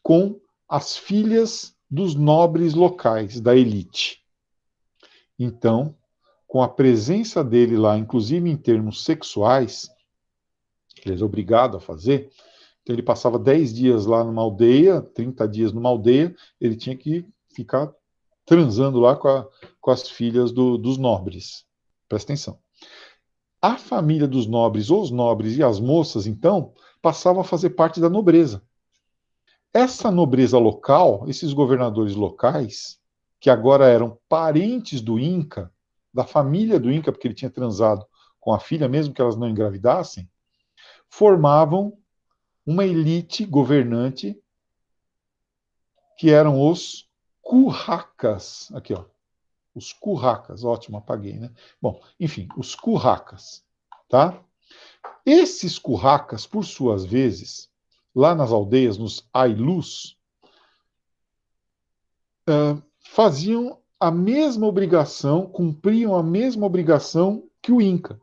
com as filhas dos nobres locais, da elite. Então, com a presença dele lá, inclusive em termos sexuais, que ele era obrigado a fazer, então ele passava 10 dias lá numa aldeia, 30 dias numa aldeia, ele tinha que ficar transando lá com as filhas dos nobres. Presta atenção. A família dos nobres, os nobres e as moças, então, passavam a fazer parte da nobreza. Essa nobreza local, esses governadores locais, que agora eram parentes do Inca, da família do Inca, porque ele tinha transado com a filha, mesmo que elas não engravidassem, formavam uma elite governante que eram os curracas. Aqui, ó. Os curracas, ótimo, apaguei, né? Bom, enfim, os curracas, tá? Esses curracas, por suas vezes, lá nas aldeias, nos Ailus, faziam a mesma obrigação, cumpriam a mesma obrigação que o Inca.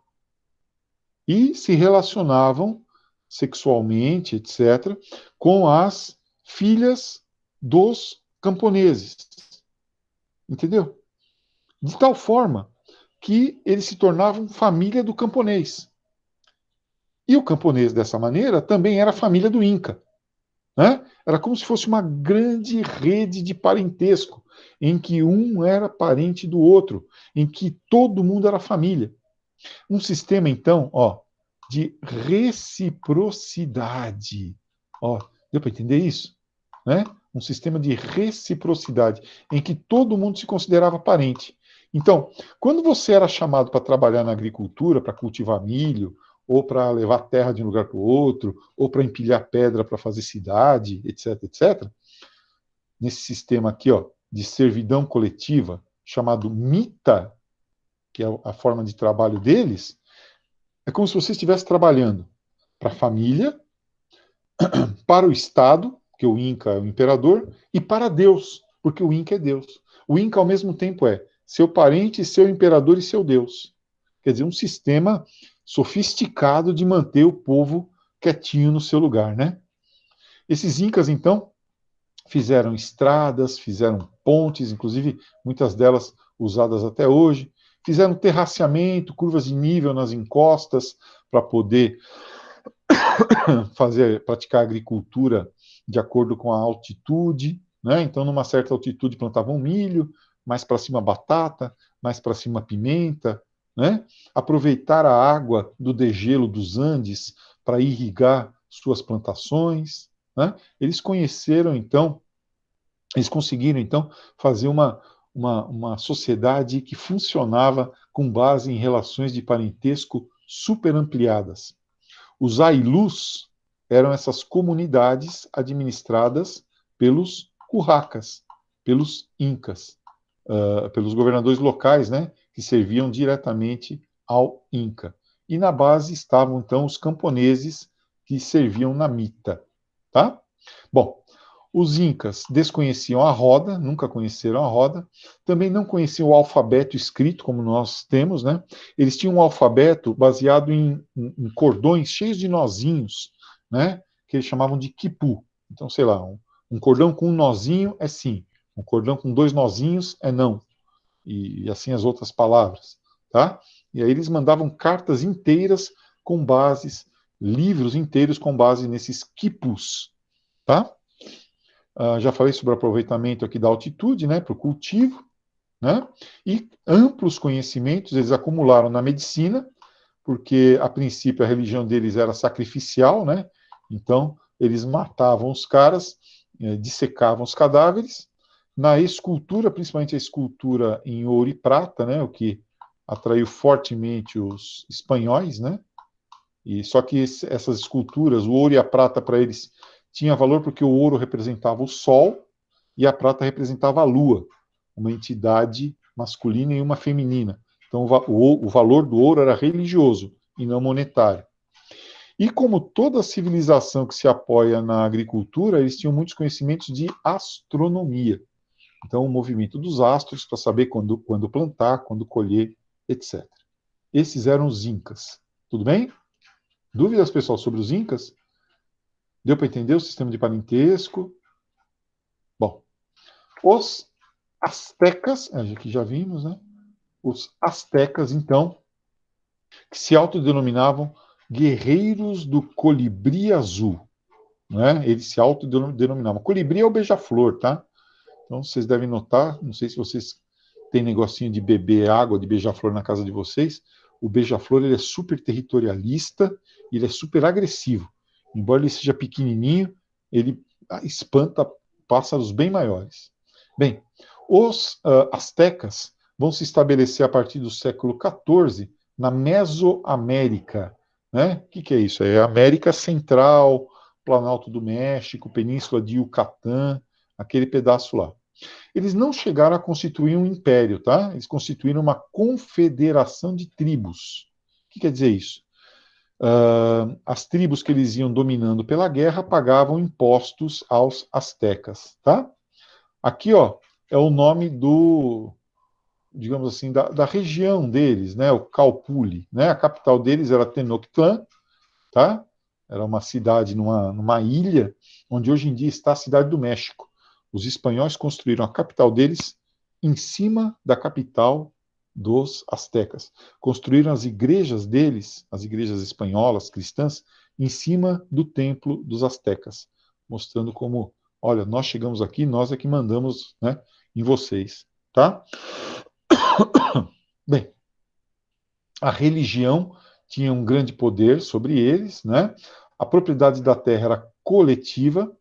E se relacionavam sexualmente, etc., com as filhas dos camponeses. Entendeu? De tal forma que eles se tornavam família do camponês. E o camponês, dessa maneira, também era família do Inca. Né? Era como se fosse uma grande rede de parentesco, em que um era parente do outro, em que todo mundo era família. Um sistema, então, de reciprocidade. Deu para entender isso? Né? Um sistema de reciprocidade, em que todo mundo se considerava parente. Então, quando você era chamado para trabalhar na agricultura, para cultivar milho, ou para levar terra de um lugar para o outro, ou para empilhar pedra para fazer cidade, etc., etc., nesse sistema aqui, de servidão coletiva, chamado mita, que é a forma de trabalho deles, é como se você estivesse trabalhando para a família, para o Estado, que o Inca é o imperador, e para Deus, porque o Inca é Deus. O Inca, ao mesmo tempo, é seu parente, seu imperador e seu Deus. Quer dizer, um sistema sofisticado de manter o povo quietinho no seu lugar, né? Esses Incas, então, fizeram estradas, fizeram pontes, inclusive muitas delas usadas até hoje, fizeram terraceamento, curvas de nível nas encostas, para poder praticar agricultura de acordo com a altitude, né? Então, numa certa altitude plantavam milho, mais para cima batata, mais para cima pimenta, né? Aproveitar a água do degelo dos Andes para irrigar suas plantações, né? Eles conseguiram então fazer uma sociedade que funcionava com base em relações de parentesco super ampliadas. Os Ailus eram essas comunidades administradas pelos curracas, pelos incas, pelos governadores locais, né, que serviam diretamente ao Inca. E na base estavam, então, os camponeses que serviam na mita. Tá? Bom, os incas desconheciam a roda, nunca conheceram a roda, também não conheciam o alfabeto escrito, como nós temos, né? Eles tinham um alfabeto baseado em cordões cheios de nozinhos, né? Que eles chamavam de quipu. Então, sei lá, um cordão com um nozinho é sim, um cordão com 2 nozinhos é não, e assim as outras palavras, tá? E aí eles mandavam cartas inteiras com bases, livros inteiros com base nesses quipus, tá? Já falei sobre o aproveitamento aqui da altitude, né, para o cultivo, né, e amplos conhecimentos eles acumularam na medicina, porque a princípio a religião deles era sacrificial, né, então eles matavam os caras, dissecavam os cadáveres. Na escultura, principalmente a escultura em ouro e prata, né, o que atraiu fortemente os espanhóis, né, e só que essas esculturas, o ouro e a prata para eles tinha valor porque o ouro representava o sol e a prata representava a lua, uma entidade masculina e uma feminina. Então, o valor do ouro era religioso e não monetário. E como toda civilização que se apoia na agricultura, eles tinham muitos conhecimentos de astronomia. Então, o movimento dos astros para saber quando plantar, quando colher, etc. Esses eram os incas. Tudo bem? Dúvidas, pessoal, sobre os incas? Deu para entender o sistema de parentesco? Bom, os astecas, que já vimos, né? Os astecas, então, que se autodenominavam guerreiros do colibri azul. Né? Eles se autodenominavam. Colibri é o beija-flor, tá? Então, vocês devem notar, não sei se vocês têm negocinho de beber água de beija-flor na casa de vocês, o beija-flor ele é super territorialista, ele é super agressivo. Embora ele seja pequenininho, ele espanta pássaros bem maiores. Bem, os astecas vão se estabelecer a partir do século XIV na Mesoamérica. Né? O que é isso? É a América Central, Planalto do México, Península de Yucatán, aquele pedaço lá. Eles não chegaram a constituir um império, tá? Eles constituíram uma confederação de tribos. O que quer dizer isso? As tribos que eles iam dominando pela guerra pagavam impostos aos astecas, tá? Aqui, ó, é o nome do, digamos assim, da região deles, né? O Calpuli, né? A capital deles era Tenochtitlan, tá? Era uma cidade numa ilha, onde hoje em dia está a cidade do México. Os espanhóis construíram a capital deles em cima da capital dos astecas. Construíram as igrejas deles, as igrejas espanholas, cristãs, em cima do templo dos astecas, mostrando como, olha, nós chegamos aqui, nós é que mandamos, né, em vocês, tá? Bem, a religião tinha um grande poder sobre eles, né? A propriedade da terra era coletiva.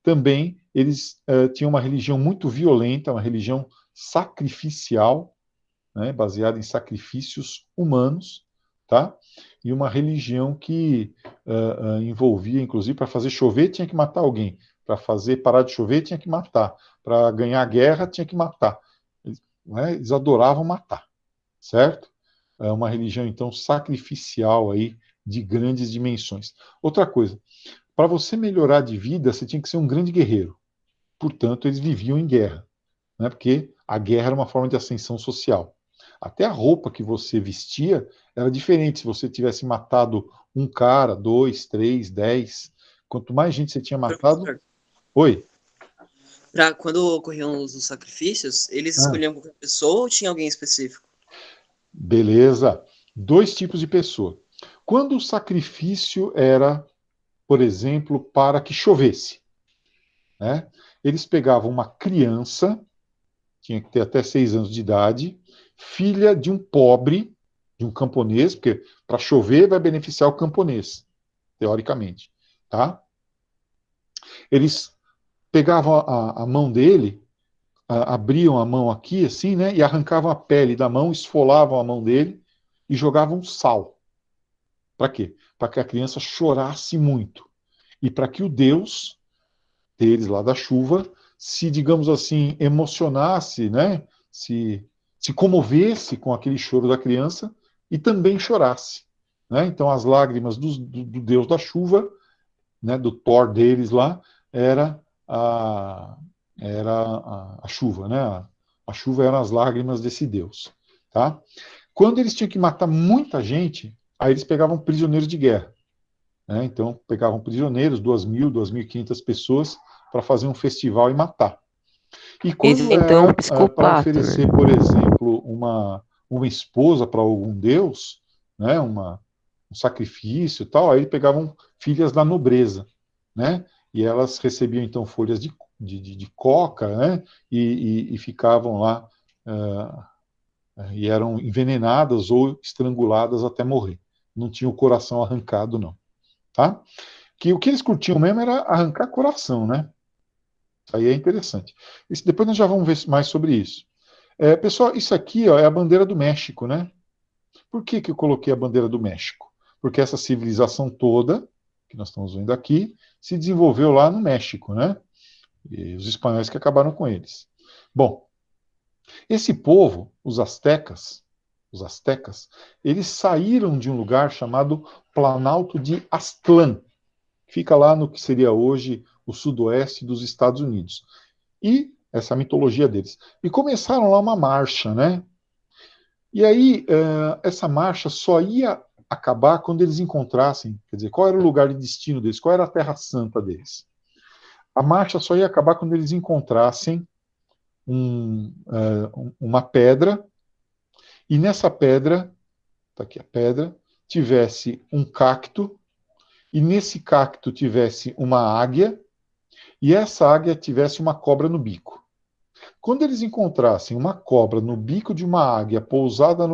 Também eles tinham uma religião muito violenta, uma religião sacrificial, né, baseada em sacrifícios humanos, tá? E uma religião que envolvia, inclusive, para fazer chover tinha que matar alguém, para fazer parar de chover tinha que matar, para ganhar a guerra tinha que matar. Eles adoravam matar, certo? É uma religião, então, sacrificial aí, de grandes dimensões. Outra coisa, para você melhorar de vida, você tinha que ser um grande guerreiro. Portanto, eles viviam em guerra, né? Porque a guerra era uma forma de ascensão social. Até a roupa que você vestia era diferente. Se você tivesse matado um cara, 2, 3, 10, quanto mais gente você tinha matado... Professor, Oi? quando ocorriam os sacrifícios, eles Ah, escolhiam qualquer pessoa ou tinha alguém específico? beleza. 2 tipos de pessoa. Quando o sacrifício era, por exemplo, para que chovesse, né? Eles pegavam uma criança, tinha que ter até 6 anos de idade, filha de um pobre, de um camponês, porque para chover vai beneficiar o camponês, teoricamente, tá? Eles pegavam a mão dele, abriam a mão aqui, assim, né? E arrancavam a pele da mão, esfolavam a mão dele e jogavam sal. Para quê? Para que a criança chorasse muito. E para que o Deus deles lá da chuva se, digamos assim, emocionasse, né? Se comovesse com aquele choro da criança e também chorasse, né? Então as lágrimas do Deus da chuva, né? Do Thor deles lá, era a chuva, né? A chuva eram as lágrimas desse Deus, tá? Quando eles tinham que matar muita gente, aí eles pegavam prisioneiros de guerra, né? Então pegavam prisioneiros, 2.000, 2.500 pessoas, para fazer um festival e matar. E quando Então, um era para psicopata, né? oferecer, por exemplo, uma esposa para algum deus, né, um sacrifício e tal, aí pegavam filhas da nobreza, né, e elas recebiam então folhas de coca, né, e ficavam lá, e eram envenenadas ou estranguladas até morrer. Não tinha o coração arrancado, não. Tá? Que o que eles curtiam mesmo era arrancar coração, né? Aí é interessante. Depois nós já vamos ver mais sobre isso. Pessoal, isso aqui, ó, é a bandeira do México, né? Por que eu coloquei a bandeira do México? Porque essa civilização toda, que nós estamos vendo aqui, se desenvolveu lá no México, né? E os espanhóis que acabaram com eles. Bom, esse povo, os astecas, eles saíram de um lugar chamado Planalto de Aztlán, fica lá no que seria hoje o sudoeste dos Estados Unidos. E essa é a mitologia deles. E começaram lá uma marcha, né? E aí, essa marcha só ia acabar quando eles encontrassem, quer dizer, qual era o lugar de destino deles, qual era a terra santa deles. A marcha só ia acabar quando eles encontrassem uma pedra, e nessa pedra, tá aqui a pedra, tivesse um cacto, e nesse cacto tivesse uma águia, e essa águia tivesse uma cobra no bico. Quando eles encontrassem uma cobra no bico de uma águia pousada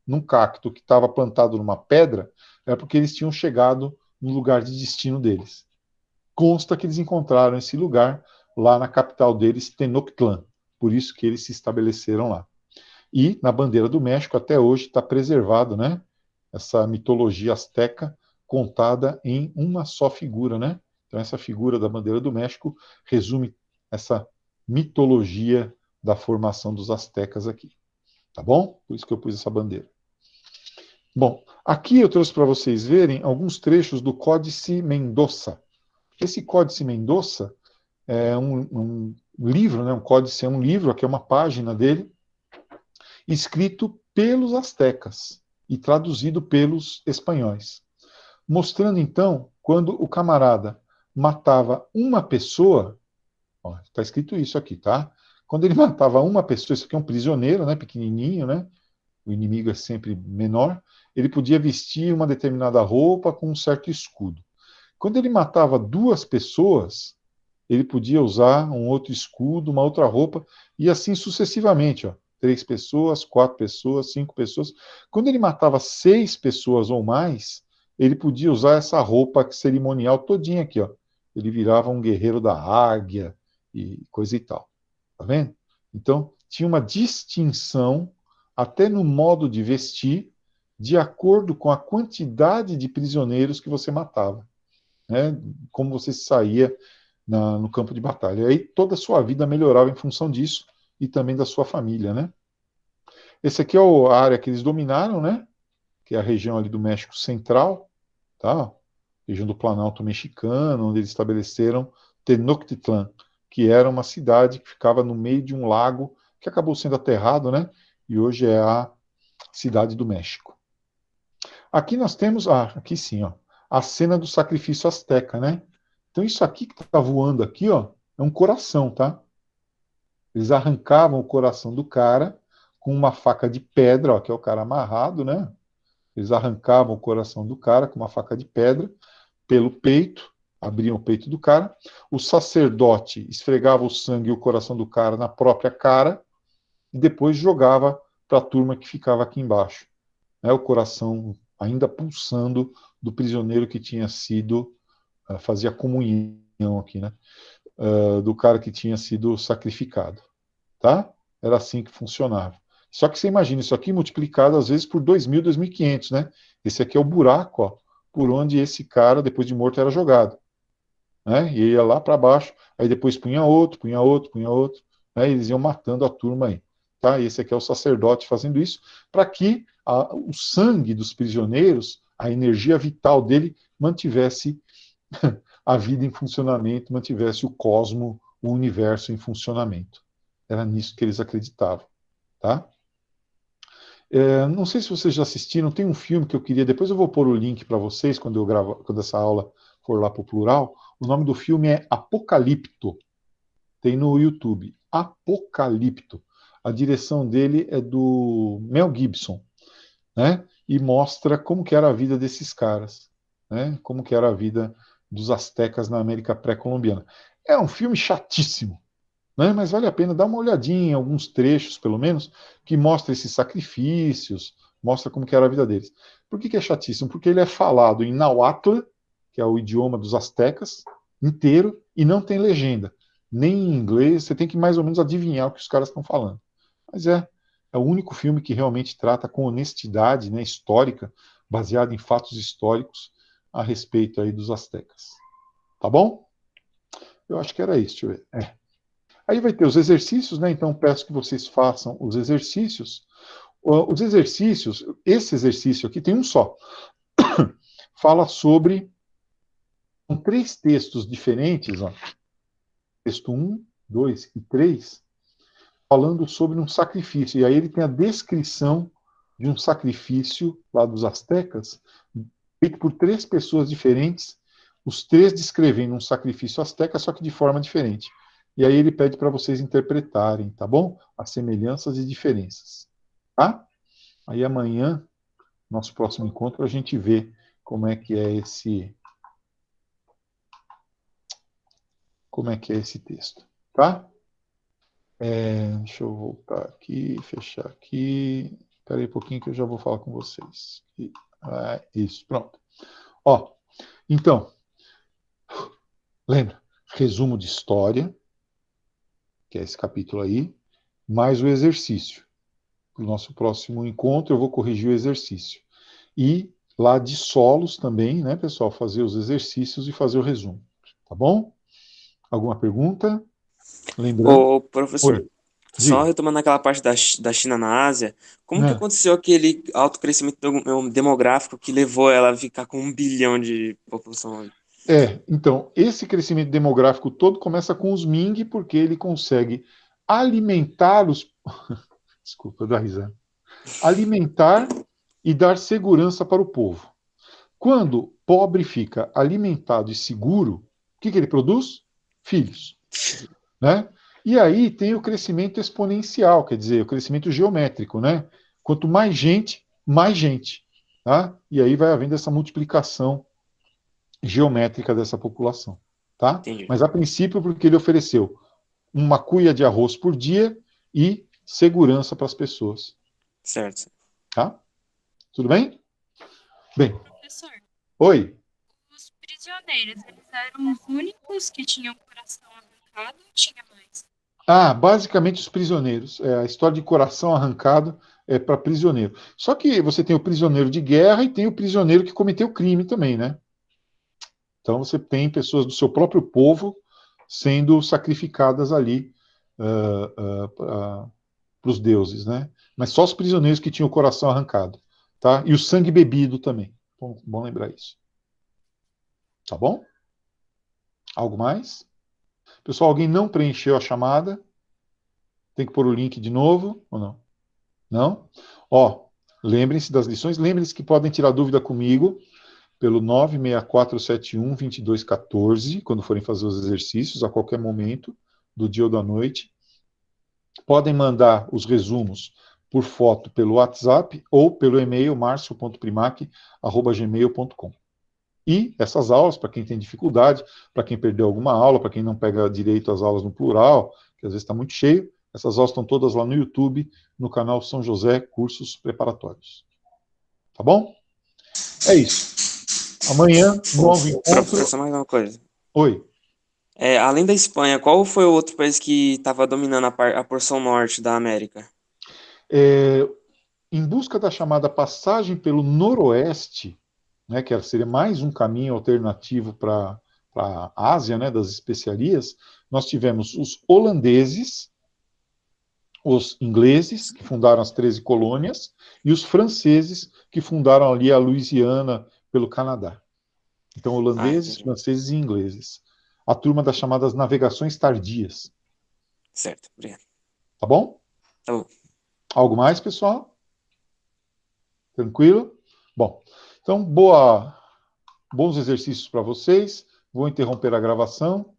num cacto que estava plantado numa pedra, era porque eles tinham chegado no lugar de destino deles. Consta que eles encontraram esse lugar lá na capital deles, Tenochtitlan. Por isso que eles se estabeleceram lá. E na bandeira do México, até hoje, está preservado, né? Essa mitologia asteca contada em uma só figura, né? Então, essa figura da bandeira do México resume essa mitologia da formação dos astecas aqui. Tá bom? Por isso que eu pus essa bandeira. Bom, aqui eu trouxe para vocês verem alguns trechos do Códice Mendoza. Esse Códice Mendoza é um livro, né? Um códice é um livro, aqui é uma página dele, escrito pelos astecas e traduzido pelos espanhóis. Mostrando, então, quando o camarada matava uma pessoa, está escrito isso aqui, tá? Quando ele matava uma pessoa, isso aqui é um prisioneiro, né, pequenininho, né? O inimigo é sempre menor, ele podia vestir uma determinada roupa com um certo escudo. Quando ele matava duas pessoas, ele podia usar um outro escudo, uma outra roupa, e assim sucessivamente, ó. 3 pessoas, 4 pessoas, 5 pessoas. Quando ele matava 6 pessoas ou mais, ele podia usar essa roupa cerimonial todinha aqui, ó. Ele virava um guerreiro da águia e coisa e tal. Tá vendo? Então, tinha uma distinção, até no modo de vestir, de acordo com a quantidade de prisioneiros que você matava, né? Como você saía no campo de batalha. E aí toda a sua vida melhorava em função disso, e também da sua família, né? Esse aqui é a área que eles dominaram, né? Que é a região ali do México Central, tá? Região do Planalto Mexicano, onde eles estabeleceram Tenochtitlan, que era uma cidade que ficava no meio de um lago que acabou sendo aterrado, né? E hoje é a cidade do México. Aqui nós temos, aqui sim, ó, a cena do sacrifício asteca, né? Então isso aqui que está voando aqui, ó, é um coração, tá? Eles arrancavam o coração do cara com uma faca de pedra, ó, que é o cara amarrado, né? Eles arrancavam o coração do cara com uma faca de pedra pelo peito, abriam o peito do cara. O sacerdote esfregava o sangue e o coração do cara na própria cara e depois jogava para a turma que ficava aqui embaixo, né? O coração ainda pulsando do prisioneiro que tinha sido, fazia comunhão aqui, né? Do cara que tinha sido sacrificado, tá? Era assim que funcionava. Só que você imagina isso aqui multiplicado às vezes por 2.000, 2.500, né? Esse aqui é o buraco, ó, por onde esse cara, depois de morto, era jogado, né? E ia lá para baixo, aí depois punha outro, né? E eles iam matando a turma aí, tá? E esse aqui é o sacerdote fazendo isso, para que o sangue dos prisioneiros, a energia vital dele, mantivesse a vida em funcionamento, mantivesse o cosmo, o universo em funcionamento. Era nisso que eles acreditavam, tá? Não sei se vocês já assistiram, tem um filme que eu queria, depois eu vou pôr o link para vocês quando essa aula for lá para o plural. O nome do filme é Apocalipto. Tem no YouTube. Apocalipto. A direção dele é do Mel Gibson, né? E mostra como que era a vida desses caras, né? Como que era a vida dos astecas na América pré-colombiana. É um filme chatíssimo, né? Mas vale a pena dar uma olhadinha em alguns trechos, pelo menos, que mostra esses sacrifícios, mostra como que era a vida deles. Por que é chatíssimo? Porque ele é falado em náhuatl, que é o idioma dos astecas, inteiro, e não tem legenda. Nem em inglês, você tem que mais ou menos adivinhar o que os caras estão falando. Mas é o único filme que realmente trata com honestidade, né, histórica, baseado em fatos históricos, a respeito aí dos astecas. Tá bom? Eu acho que era isso, deixa eu ver. Aí vai ter os exercícios, né? Então peço que vocês façam os exercícios. Os exercícios, esse exercício aqui tem um só. Fala sobre 3 textos diferentes, ó. Texto 1, 2 e 3, falando sobre um sacrifício. E aí ele tem a descrição de um sacrifício lá dos astecas, feito por 3 pessoas diferentes, os 3 descrevendo um sacrifício asteca, só que de forma diferente. E aí ele pede para vocês interpretarem, tá bom? As semelhanças e diferenças, tá? Aí amanhã, nosso próximo encontro, a gente vê como é que é esse texto, tá? Deixa eu voltar aqui, fechar aqui. Espera aí um pouquinho que eu já vou falar com vocês. Isso, pronto. Ó, então, lembra, resumo de história, que é esse capítulo aí, mais o exercício. Para o nosso próximo encontro, eu vou corrigir o exercício. E lá de solos também, né, pessoal, fazer os exercícios e fazer o resumo. Tá bom? Alguma pergunta? Lembrando. Ô, professor, Oi, só diga. retomando aquela parte da China na Ásia, como que Né? aconteceu aquele alto crescimento demográfico que levou ela a ficar com 1 bilhão de população hoje? Então, esse crescimento demográfico todo começa com os Ming, porque ele consegue alimentar os. Desculpa, dar risada. Alimentar e dar segurança para o povo. Quando pobre fica alimentado e seguro, o que ele produz? Filhos. Né? E aí tem o crescimento exponencial, quer dizer, o crescimento geométrico. Né? Quanto mais gente, mais gente. Tá? E aí vai havendo essa multiplicação geométrica dessa população. Tá? Entendi. Mas a princípio, porque ele ofereceu uma cuia de arroz por dia e segurança para as pessoas. Certo. Tá? Tudo bem? Bem, Professor, oi. os prisioneiros, eles eram os únicos que tinham coração arrancado ou tinha mais? Basicamente os prisioneiros. A história de coração arrancado é para prisioneiro. Só que você tem o prisioneiro de guerra e tem o prisioneiro que cometeu crime também, né? Então você tem pessoas do seu próprio povo sendo sacrificadas ali para os deuses, né? Mas só os prisioneiros que tinham o coração arrancado, tá? E o sangue bebido também. Bom lembrar isso. Tá bom? Algo mais? Pessoal, alguém não preencheu a chamada? Tem que pôr o link de novo ou não? Não? Ó, lembrem-se das lições, lembrem-se que podem tirar dúvida comigo pelo 964712214, quando forem fazer os exercícios, a qualquer momento do dia ou da noite. Podem mandar os resumos por foto pelo WhatsApp ou pelo e-mail marcio.primac@gmail.com. E essas aulas, para quem tem dificuldade, para quem perdeu alguma aula, para quem não pega direito às aulas no plural, que às vezes está muito cheio, essas aulas estão todas lá no YouTube, no canal São José Cursos Preparatórios. Tá bom? É isso. Amanhã, novo encontro. Professor, mais uma coisa. Oi. Além da Espanha, qual foi o outro país que estava dominando a porção norte da América? Em busca da chamada passagem pelo noroeste, né, que seria mais um caminho alternativo para a Ásia, né, das especiarias, nós tivemos os holandeses, os ingleses, que fundaram as 13 colônias, e os franceses, que fundaram ali a Louisiana pelo Canadá. Então, holandeses, Entendi. franceses e ingleses. A turma das chamadas navegações tardias. Certo, obrigado. Tá bom? Tá bom. Algo mais, pessoal? Tranquilo? Bom, então, bons exercícios para vocês. Vou interromper a gravação.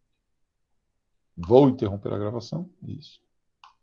Isso.